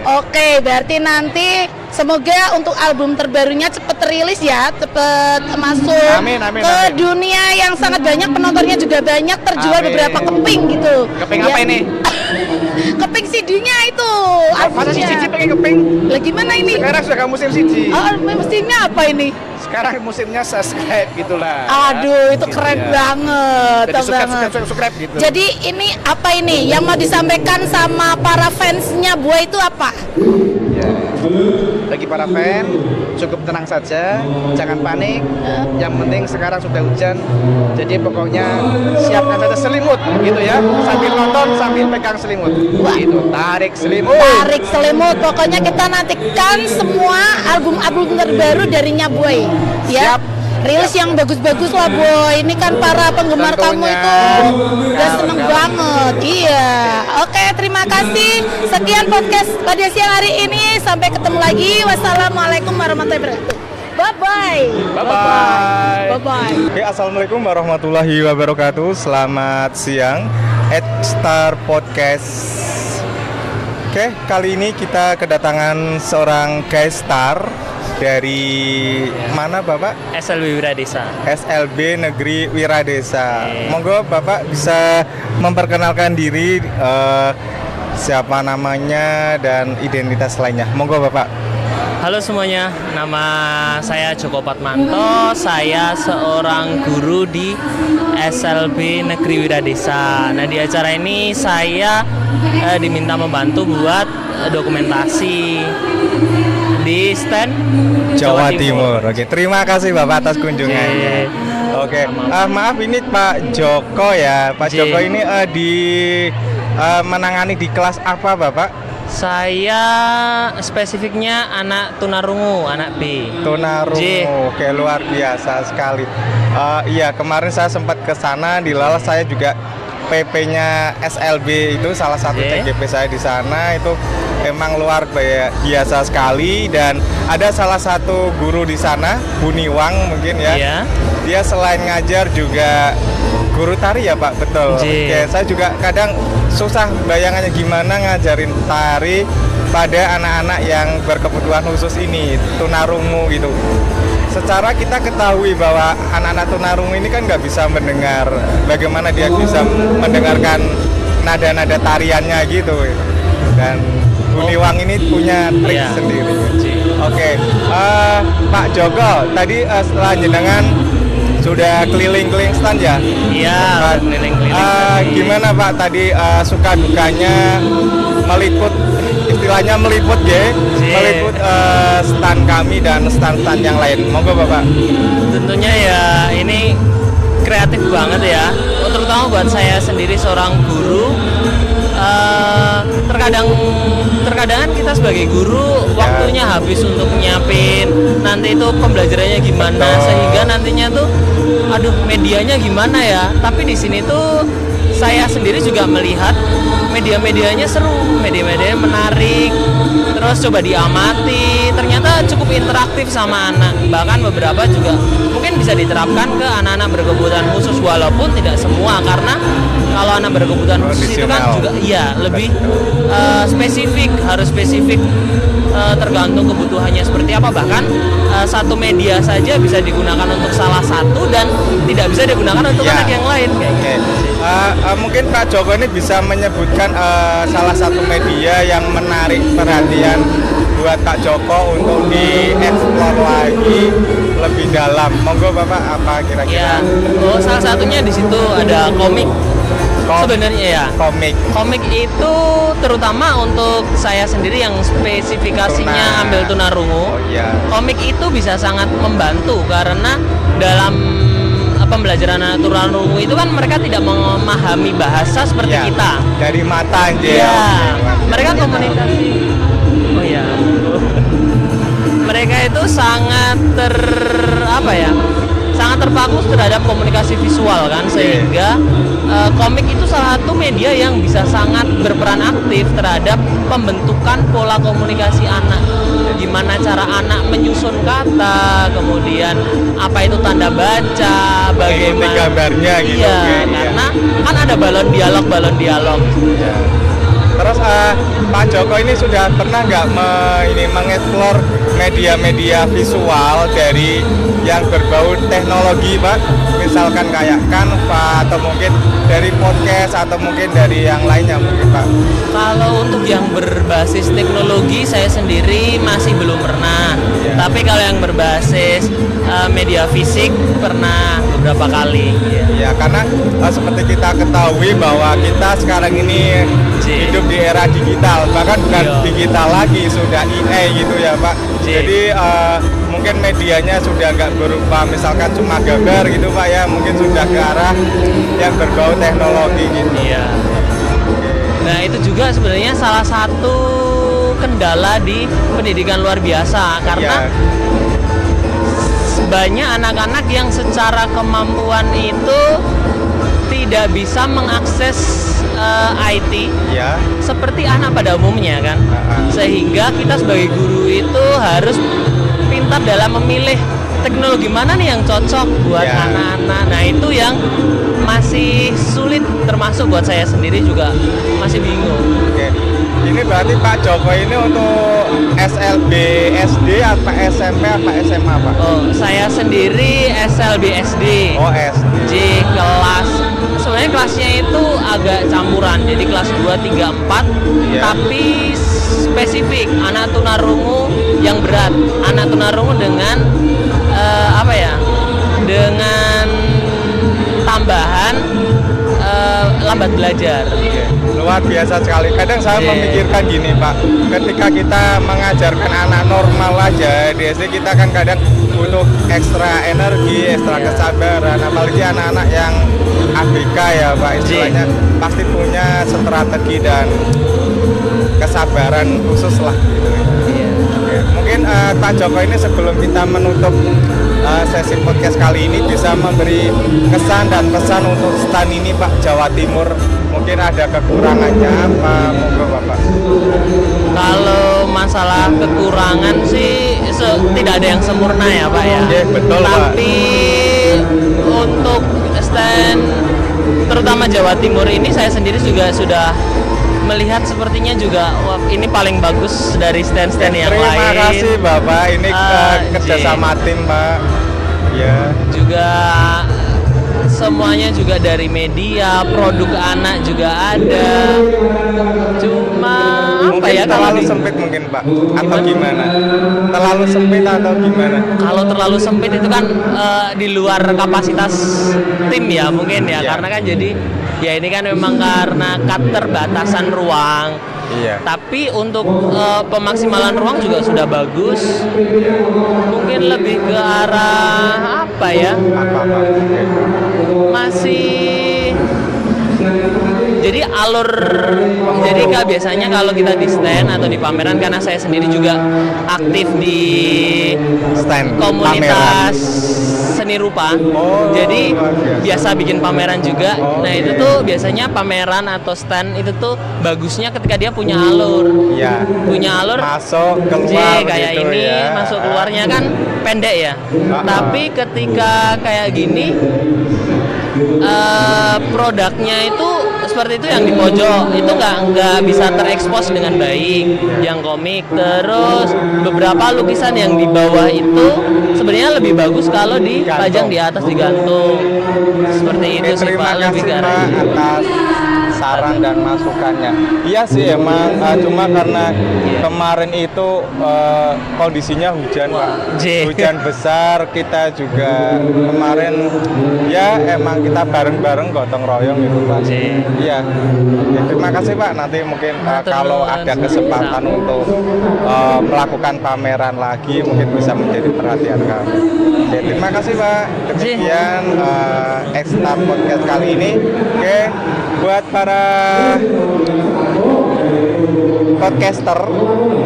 Oke, berarti nanti semoga untuk album terbarunya cepet rilis ya, cepet masuk Amin. dunia yang sangat banyak, penontonnya juga banyak, terjual Amin. beberapa keping gitu. Keping apa ini? Keping CD-nya itu. Masa si Cici pengen keping? Lah gimana ini? Sekarang sudah musim Cici. Oh, mestinya apa ini? Sekarang musimnya subscribe gitulah. Aduh, itu Gitu keren ya. banget. Jadi banget. subscribe gitu. Jadi ini apa ini yang mau disampaikan sama para fansnya Buah itu apa? Ya. Bagi para fan, cukup tenang saja, jangan panik. Yang penting sekarang sudah hujan, jadi pokoknya siapkan saja selimut, gitu ya. Sambil nonton, sambil pegang selimut. Gitu, tarik selimut. Tarik selimut, pokoknya kita nantikan semua album-album terbaru dari Nyaboy. Ya. Siap. Rilis yang bagus-bagus lah boy. Ini kan para penggemar kamu Tentunya. itu udah seneng Enggak. banget. Iya. Oke, terima kasih. Sekian podcast pada siang hari ini. Sampai ketemu lagi. Wassalamualaikum warahmatullahi wabarakatuh. Bye-bye. Bye-bye. Oke, assalamualaikum warahmatullahi wabarakatuh. Selamat siang, Star Podcast. Oke, kali ini kita kedatangan seorang guest star dari mana Bapak? SLB Wiradesa. SLB Negeri Wiradesa. Monggo Bapak bisa memperkenalkan diri, siapa namanya dan identitas lainnya. Monggo Bapak. Halo semuanya, nama saya Joko Patmanto. Saya seorang guru di SLB Negeri Wiradesa. Nah, di acara ini saya diminta membantu buat dokumentasi di stand Jawa Timur. Oke, terima kasih Bapak atas kunjungannya. Oke, maaf ini Pak Joko ya. Pak Joko ini menangani di kelas apa Bapak? Saya spesifiknya anak tunarungu, anak B. Tunarungu, oke, luar biasa sekali. Iya, kemarin saya sempat ke sana, di Lalas saya juga PP-nya SLB itu salah satu CGP saya di sana, itu emang luar biasa sekali. Dan ada salah satu guru di sana, Buniwang mungkin ya. Dia selain ngajar juga guru tari ya Pak, betul. Oke, saya juga kadang susah bayangannya gimana ngajarin tari pada anak-anak yang berkebutuhan khusus ini, tunarungu gitu. Secara kita ketahui bahwa anak-anak tunarungu ini kan nggak bisa mendengar, bagaimana dia bisa mendengarkan nada-nada tariannya gitu. Dan Buniwang ini punya trik sendiri. Oke, Pak Joko, tadi setelah jenengan sudah keliling-keliling stand ya? Iya, keliling-keliling. Gimana Pak tadi suka dukanya meliput istilahnya meliput ya, meliput stand kami dan stand-stand yang lain. Monggo Bapak. Tentunya ya ini kreatif banget ya, terutama buat saya sendiri seorang guru. Terkadang kita sebagai guru waktunya habis untuk nyiapin nanti itu pembelajarannya gimana, sehingga nantinya tuh aduh medianya gimana ya. Tapi di sini tuh saya sendiri juga melihat media-medianya seru, media-medianya menarik, terus coba diamati, ternyata cukup interaktif sama anak. Bahkan beberapa juga mungkin bisa diterapkan ke anak-anak berkebutuhan khusus, walaupun tidak semua, karena kalau anak berkebutuhan khusus itu kan juga iya lebih spesifik, harus spesifik, tergantung kebutuhannya seperti apa. Bahkan satu media saja bisa digunakan untuk salah satu dan tidak bisa digunakan untuk anak yang lain kayak gitu. Mungkin Pak Joko ini bisa menyebutkan salah satu media yang menarik perhatian buat Pak Joko untuk dieksplor lagi lebih dalam. Monggo Bapak, apa kira-kira? Salah satunya di situ ada komik. Sebenarnya ya. Komik itu terutama untuk saya sendiri yang spesifikasinya ambil tunarungu. Komik itu bisa sangat membantu karena dalam pembelajaran tunarungu itu kan mereka tidak memahami bahasa seperti kita. Dari mata aja. Ya. Mereka komunikasi. Mereka itu sangat sangat terpaku terhadap komunikasi visual kan, sehingga komik itu salah satu media yang bisa sangat berperan aktif terhadap pembentukan pola komunikasi anak. Gimana cara anak menyusun kata, kemudian apa itu tanda baca, bagaimana gambarnya gitu. Karena kan ada balon dialog. Terus Pak Joko ini sudah pernah nggak mengeksplor media-media visual dari yang berbau teknologi Pak? Misalkan kayak Canva atau mungkin dari podcast atau mungkin dari yang lainnya mungkin Pak? Kalau untuk yang berbasis teknologi saya sendiri masih belum pernah. Tapi kalau yang berbasis media fisik pernah beberapa kali. Ya karena seperti kita ketahui bahwa kita sekarang ini hidup di era digital, bahkan bukan digital lagi, sudah EA gitu ya Pak. Jadi mungkin medianya sudah nggak berupa misalkan cuma gambar gitu Pak ya, mungkin sudah ke arah yang berbau teknologi gitu. Nah itu juga sebenarnya salah satu kendala di pendidikan luar biasa, karena banyak anak-anak yang secara kemampuan itu tidak bisa mengakses IT seperti anak pada umumnya kan, sehingga kita sebagai guru itu harus pintar dalam memilih teknologi mana nih yang cocok buat anak-anak. Nah itu yang masih sulit, termasuk buat saya sendiri juga masih bingung. Ini berarti Pak Joko ini untuk SLB SD apa SMP apa SMA Pak? Saya sendiri SLB SD. SD. Kelas, sebenarnya kelasnya itu agak campuran, jadi kelas 2, 3, 4 tapi spesifik anak tunarungu yang berat, anak tunarungu dengan dengan tambahan lambat belajar. Luar biasa sekali. Kadang saya memikirkan gini Pak, ketika kita mengajarkan anak normal aja di SD, kita kan kadang butuh ekstra energi, ekstra kesabaran, apalagi anak-anak yang ABK ya Pak, istilahnya pasti punya strategi dan kesabaran khusus lah gitu. Mungkin Pak Joko ini sebelum kita menutup sesi podcast kali ini bisa memberi kesan dan pesan untuk stand ini Pak, Jawa Timur, mungkin ada kekurangannya apa, monggo Bapak. Kalau masalah kekurangan sih tidak ada yang sempurna ya Pak ya. Betul Tapi untuk stand terutama Jawa Timur ini saya sendiri juga sudah melihat sepertinya juga ini paling bagus dari stand-stand yang lain. Terima kasih Bapak, ini kerjasama tim Pak. Juga semuanya juga dari media, produk anak juga ada. Cuma mungkin terlalu sempit mungkin Pak, atau gimana? Terlalu sempit atau gimana? Kalau terlalu sempit itu kan di luar kapasitas tim ya mungkin ya, karena kan jadi ya ini kan memang karena keterbatasan ruang. Iya. Tapi untuk pemaksimalan ruang juga sudah bagus. Mungkin lebih ke arah apa ya? Masih jadi alur, jadi Kak, biasanya kalau kita di stand atau di pameran, karena saya sendiri juga aktif di Stand komunitas seni rupa, jadi biasa bikin pameran juga. Nah itu tuh biasanya pameran atau stand itu tuh bagusnya ketika dia punya alur, Iya. punya alur Masuk keluar kayak gitu ini, ya. masuk keluarnya kan pendek ya. Tapi ketika kayak gini produknya itu seperti itu, yang di pojok itu nggak bisa terekspos dengan baik, yang komik. Terus beberapa lukisan yang di bawah itu sebenarnya lebih bagus kalau dipajang di atas, digantung. Seperti itu sih Pak, lebih ke arah itu. Atas saran dan masukannya. Iya sih emang, cuma karena kemarin itu kondisinya hujan Pak, hujan besar, kita juga kemarin ya emang kita bareng-bareng gotong royong gitu Pak. Iya. Ya, terima kasih Pak. Nanti mungkin kalau ada kesempatan untuk melakukan pameran lagi mungkin bisa menjadi perhatian kami. Oke, terima kasih Pak. Demikian X-Star Podcast kali ini. Oke, buat para podcaster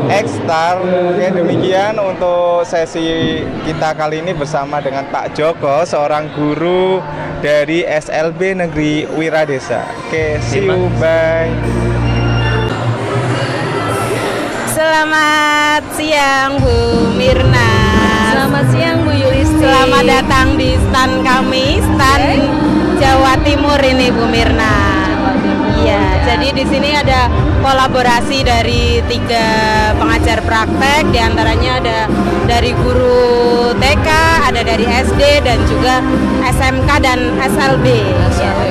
X-Star, oke, demikian untuk sesi kita kali ini bersama dengan Pak Joko, seorang guru dari SLB Negeri Wiradesa. Oke, see you, bye. Selamat siang Bu Mirna. Selamat siang Bu Yulisti. Selamat datang di stand kami, stand Jawa Timur ini Bu Mirna. Iya, jadi di sini ada kolaborasi dari 3 pengajar praktek, diantaranya ada dari guru TK, ada dari SD dan juga SMK dan SLB.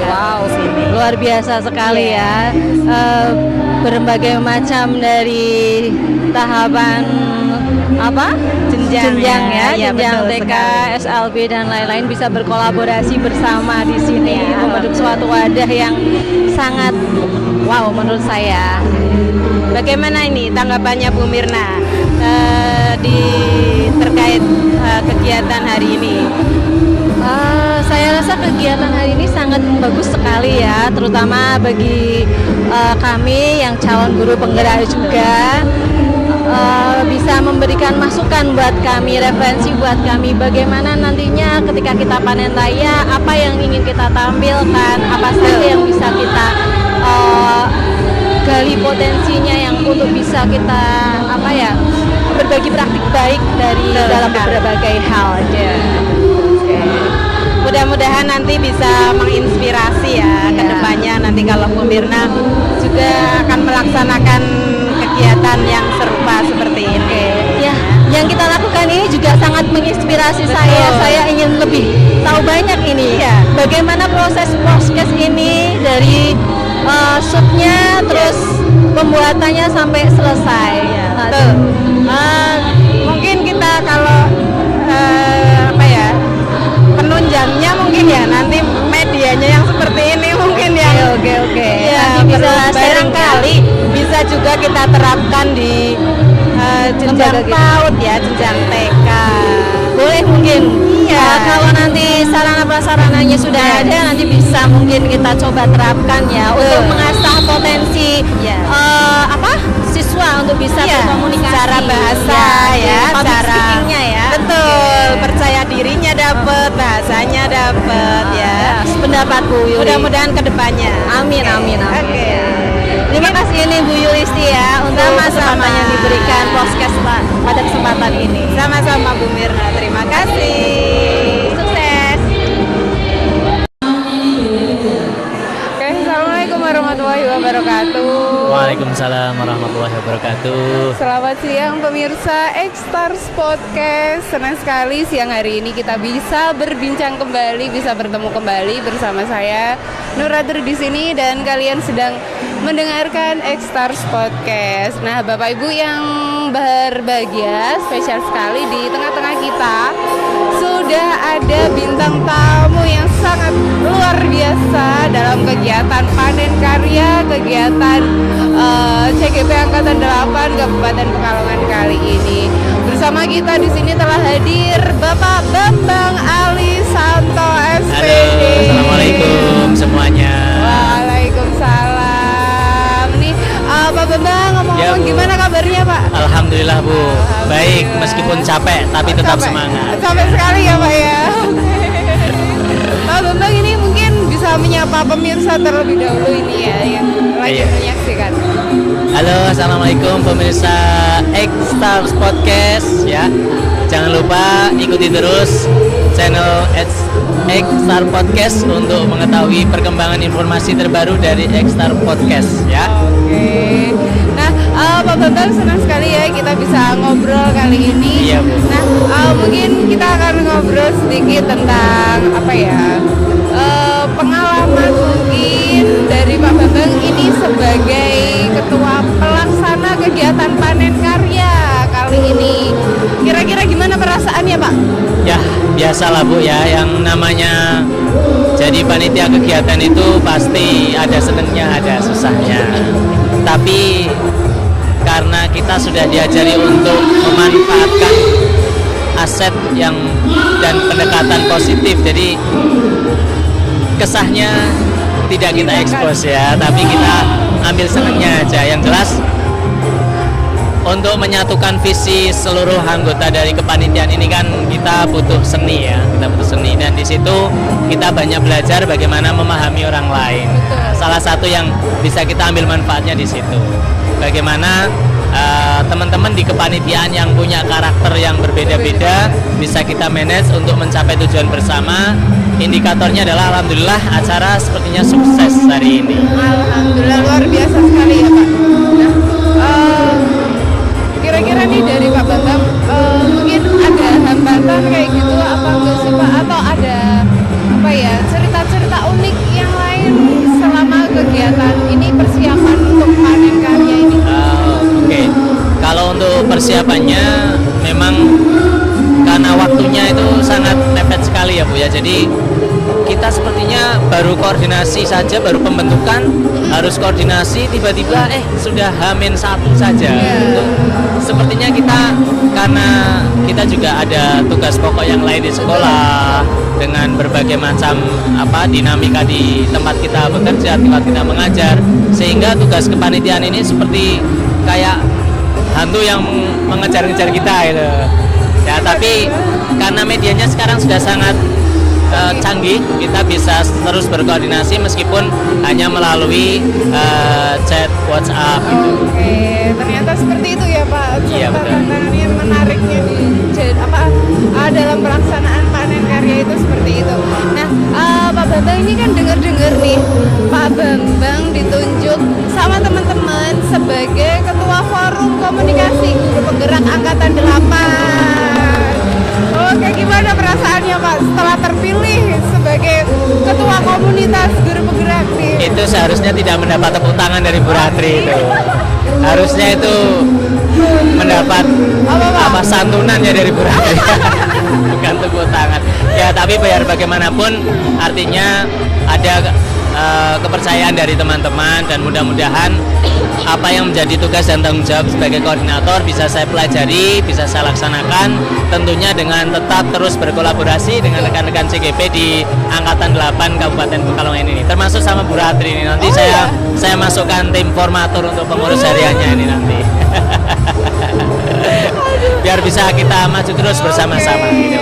Wow, luar biasa sekali ya. Berbagai macam dari tahapan jenjang ya, jenjang TK, SLB dan lain-lain bisa berkolaborasi bersama di sini, membentuk suatu wadah yang sangat wow menurut saya. Bagaimana ini tanggapannya Bu Mirna terkait kegiatan hari ini? Saya rasa kegiatan hari ini sangat bagus sekali ya, terutama bagi kami yang calon guru penggerak juga. Bisa memberikan masukan buat kami, referensi buat kami bagaimana nantinya ketika kita panen raya, apa yang ingin kita tampilkan, apa saja yang bisa kita gali potensinya yang untuk bisa kita berbagi praktik baik dari dalam berbagai hal. Mudah-mudahan nanti bisa menginspirasi ya ke depannya, nanti kalau Bu Mirna juga akan melaksanakan kegiatan yang serupa seperti ini. Ya, yang kita lakukan ini juga sangat menginspirasi saya. Saya ingin lebih tahu banyak ini. Ya. Bagaimana proses podcast ini dari shootnya, terus pembuatannya sampai selesai. Mungkin kita kalau penunjangnya mungkin ya nanti medianya yang seperti ini mungkin yang Oke. ya, Nanti bisa barangkali bisa juga kita terapkan di jenjang PAUD ya, jenjang TK. Boleh mungkin. Iya. Kalau nanti sarana prasarananya sudah ada, nanti bisa mungkin kita coba terapkan ya untuk mengasah potensi siswa untuk bisa berkomunikasi secara bahasa cara speakingnya ya. Betul, percaya dirinya dapat, bahasanya dapat ya. Pendapat Bu Yuli. Mudah-mudahan kedepannya. Amin. Oke. Terima kasih ini Bu Yulisti ya untuk kesempatan yang diberikan podcast pada kesempatan ini. Sama-sama Bu Mirna, terima kasih. Sukses. Oke, Assalamualaikum warahmatullahi wabarakatuh. Waalaikumsalam warahmatullahi wabarakatuh. Selamat siang pemirsa X-Stars Podcast. Senang sekali siang hari ini kita bisa berbincang kembali, bisa bertemu kembali bersama saya Nuradur di sini, dan kalian sedang mendengarkan X-Stars Podcast. Nah, Bapak Ibu yang berbahagia, spesial sekali di tengah-tengah kita sudah ada bintang tamu yang sangat luar biasa dalam kegiatan panen karya, kegiatan CGP Angkatan 8 Kabupaten Pekalongan kali ini. Bersama kita di sini telah hadir Bapak Bambang Ali Santo SPD. Halo, assalamualaikum semuanya. Waalaikumsalam. Nih Pak Bambang ngomong-ngomong gimana kabarnya Pak? Alhamdulillah Bu, baik meskipun capek tapi tetap semangat. Capek sekali ya Pak ya. Pak Bambang ini mungkin bisa menyapa pemirsa terlebih dahulu ini ya yang lagi menyaksikan. Halo, assalamualaikum pemirsa X-Stars Podcast ya. Jangan lupa ikuti terus channel X-Star Podcast untuk mengetahui perkembangan informasi terbaru dari X-Star Podcast ya. Oke. Nah, Pak Bambang senang sekali ya kita bisa ngobrol kali ini. Iya, Bu. Nah, mungkin kita akan ngobrol sedikit tentang apa ya? Pengalaman mungkin dari Pak Bambang ini sebagai ketua pelaksana kegiatan panen karya kali ini. Kira-kira gimana perasaannya Pak? Ya biasalah Bu ya, yang namanya jadi panitia kegiatan itu pasti ada senengnya ada susahnya. Tapi karena kita sudah diajari untuk memanfaatkan aset yang dan pendekatan positif, jadi kesahnya tidak kita ekspos ya, tapi kita ambil senengnya aja. Yang jelas untuk menyatukan visi seluruh anggota dari kepanitiaan ini kan kita butuh seni ya, kita butuh seni, dan di situ kita banyak belajar bagaimana memahami orang lain. Salah satu yang bisa kita ambil manfaatnya di situ, bagaimana teman-teman di kepanitiaan yang punya karakter yang berbeda-beda bisa kita manage untuk mencapai tujuan bersama. Indikatornya adalah alhamdulillah acara sepertinya sukses hari ini. Alhamdulillah luar biasa sekali ya Pak. Nah, kira-kira nih dari Pak Bambang mungkin ada hambatan kayak gitu apa enggak sih Pak, atau ada apa ya cerita-cerita unik yang lain selama kegiatan ini, persiapan untuk panen karya ini? Oke. Kalau untuk persiapannya memang karena waktunya itu sangat mepet sekali ya Bu ya, jadi kita sepertinya baru koordinasi saja, baru pembentukan, harus koordinasi, tiba-tiba sudah H-1 saja. Sepertinya kita, karena kita juga ada tugas pokok yang lain di sekolah dengan berbagai macam dinamika di tempat kita bekerja, tempat kita mengajar, sehingga tugas kepanitiaan ini seperti kayak hantu yang mengejar-ngejar kita gitu. Ya, tapi karena medianya sekarang sudah sangat canggih, kita bisa terus berkoordinasi meskipun hanya melalui chat WhatsApp gitu. Oke, ternyata seperti itu ya Pak. Iya, betul. Tantangannya menariknya di dalam pelaksanaan panen karya itu seperti itu. Nah, Pak Bambang ini kan dengar-dengar nih, Pak Bambang ditunjuk sama teman-teman sebagai ketua forum komunikasi guru penggerak angkatan 8. Oke, gimana perasaannya Pak setelah terpilih sebagai ketua komunitas guru penggerak nih? Itu seharusnya tidak mendapat tepuk tangan dari Bu Ratri itu. Harusnya itu mendapat santunannya dari Bu Ratri. Bukan tepuk tangan. Ya, tapi biar bagaimanapun artinya ada kepercayaan dari teman-teman, dan mudah-mudahan apa yang menjadi tugas dan tanggung jawab sebagai koordinator bisa saya pelajari, bisa saya laksanakan, tentunya dengan tetap terus berkolaborasi dengan rekan-rekan CGP di Angkatan 8 Kabupaten Pekalongan ini, termasuk sama Bu Ratri ini. Nanti saya masukkan tim formatur untuk pengurus hariannya ini nanti. Biar bisa kita maju terus bersama-sama gitu.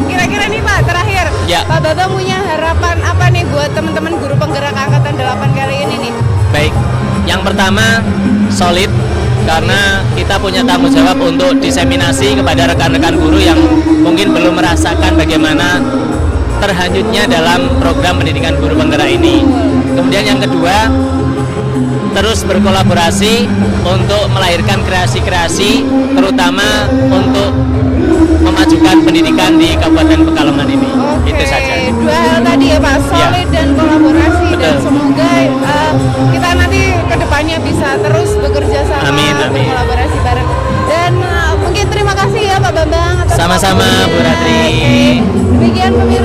Kira-kira nih Pak, terakhir Pak Bambang punya harapan apa nih buat teman-teman guru penggerak angkatan 8 kali ini nih? Baik, yang pertama solid, karena kita punya tanggung jawab untuk diseminasi kepada rekan-rekan guru yang mungkin belum merasakan bagaimana terhanyutnya dalam program pendidikan guru penggerak ini. Kemudian yang kedua, terus berkolaborasi untuk melahirkan kreasi-kreasi, terutama untuk memajukan pendidikan di Kabupaten Pekalongan ini. Itu saja. Dua hal tadi ya Pak, solid dan kolaborasi. Betul. Dan semoga kita nanti kedepannya bisa terus bekerja sama, berkolaborasi bareng. Dan mungkin terima kasih ya Pak Bambang atas sama-sama Bu Ratri. Demikian pemirsa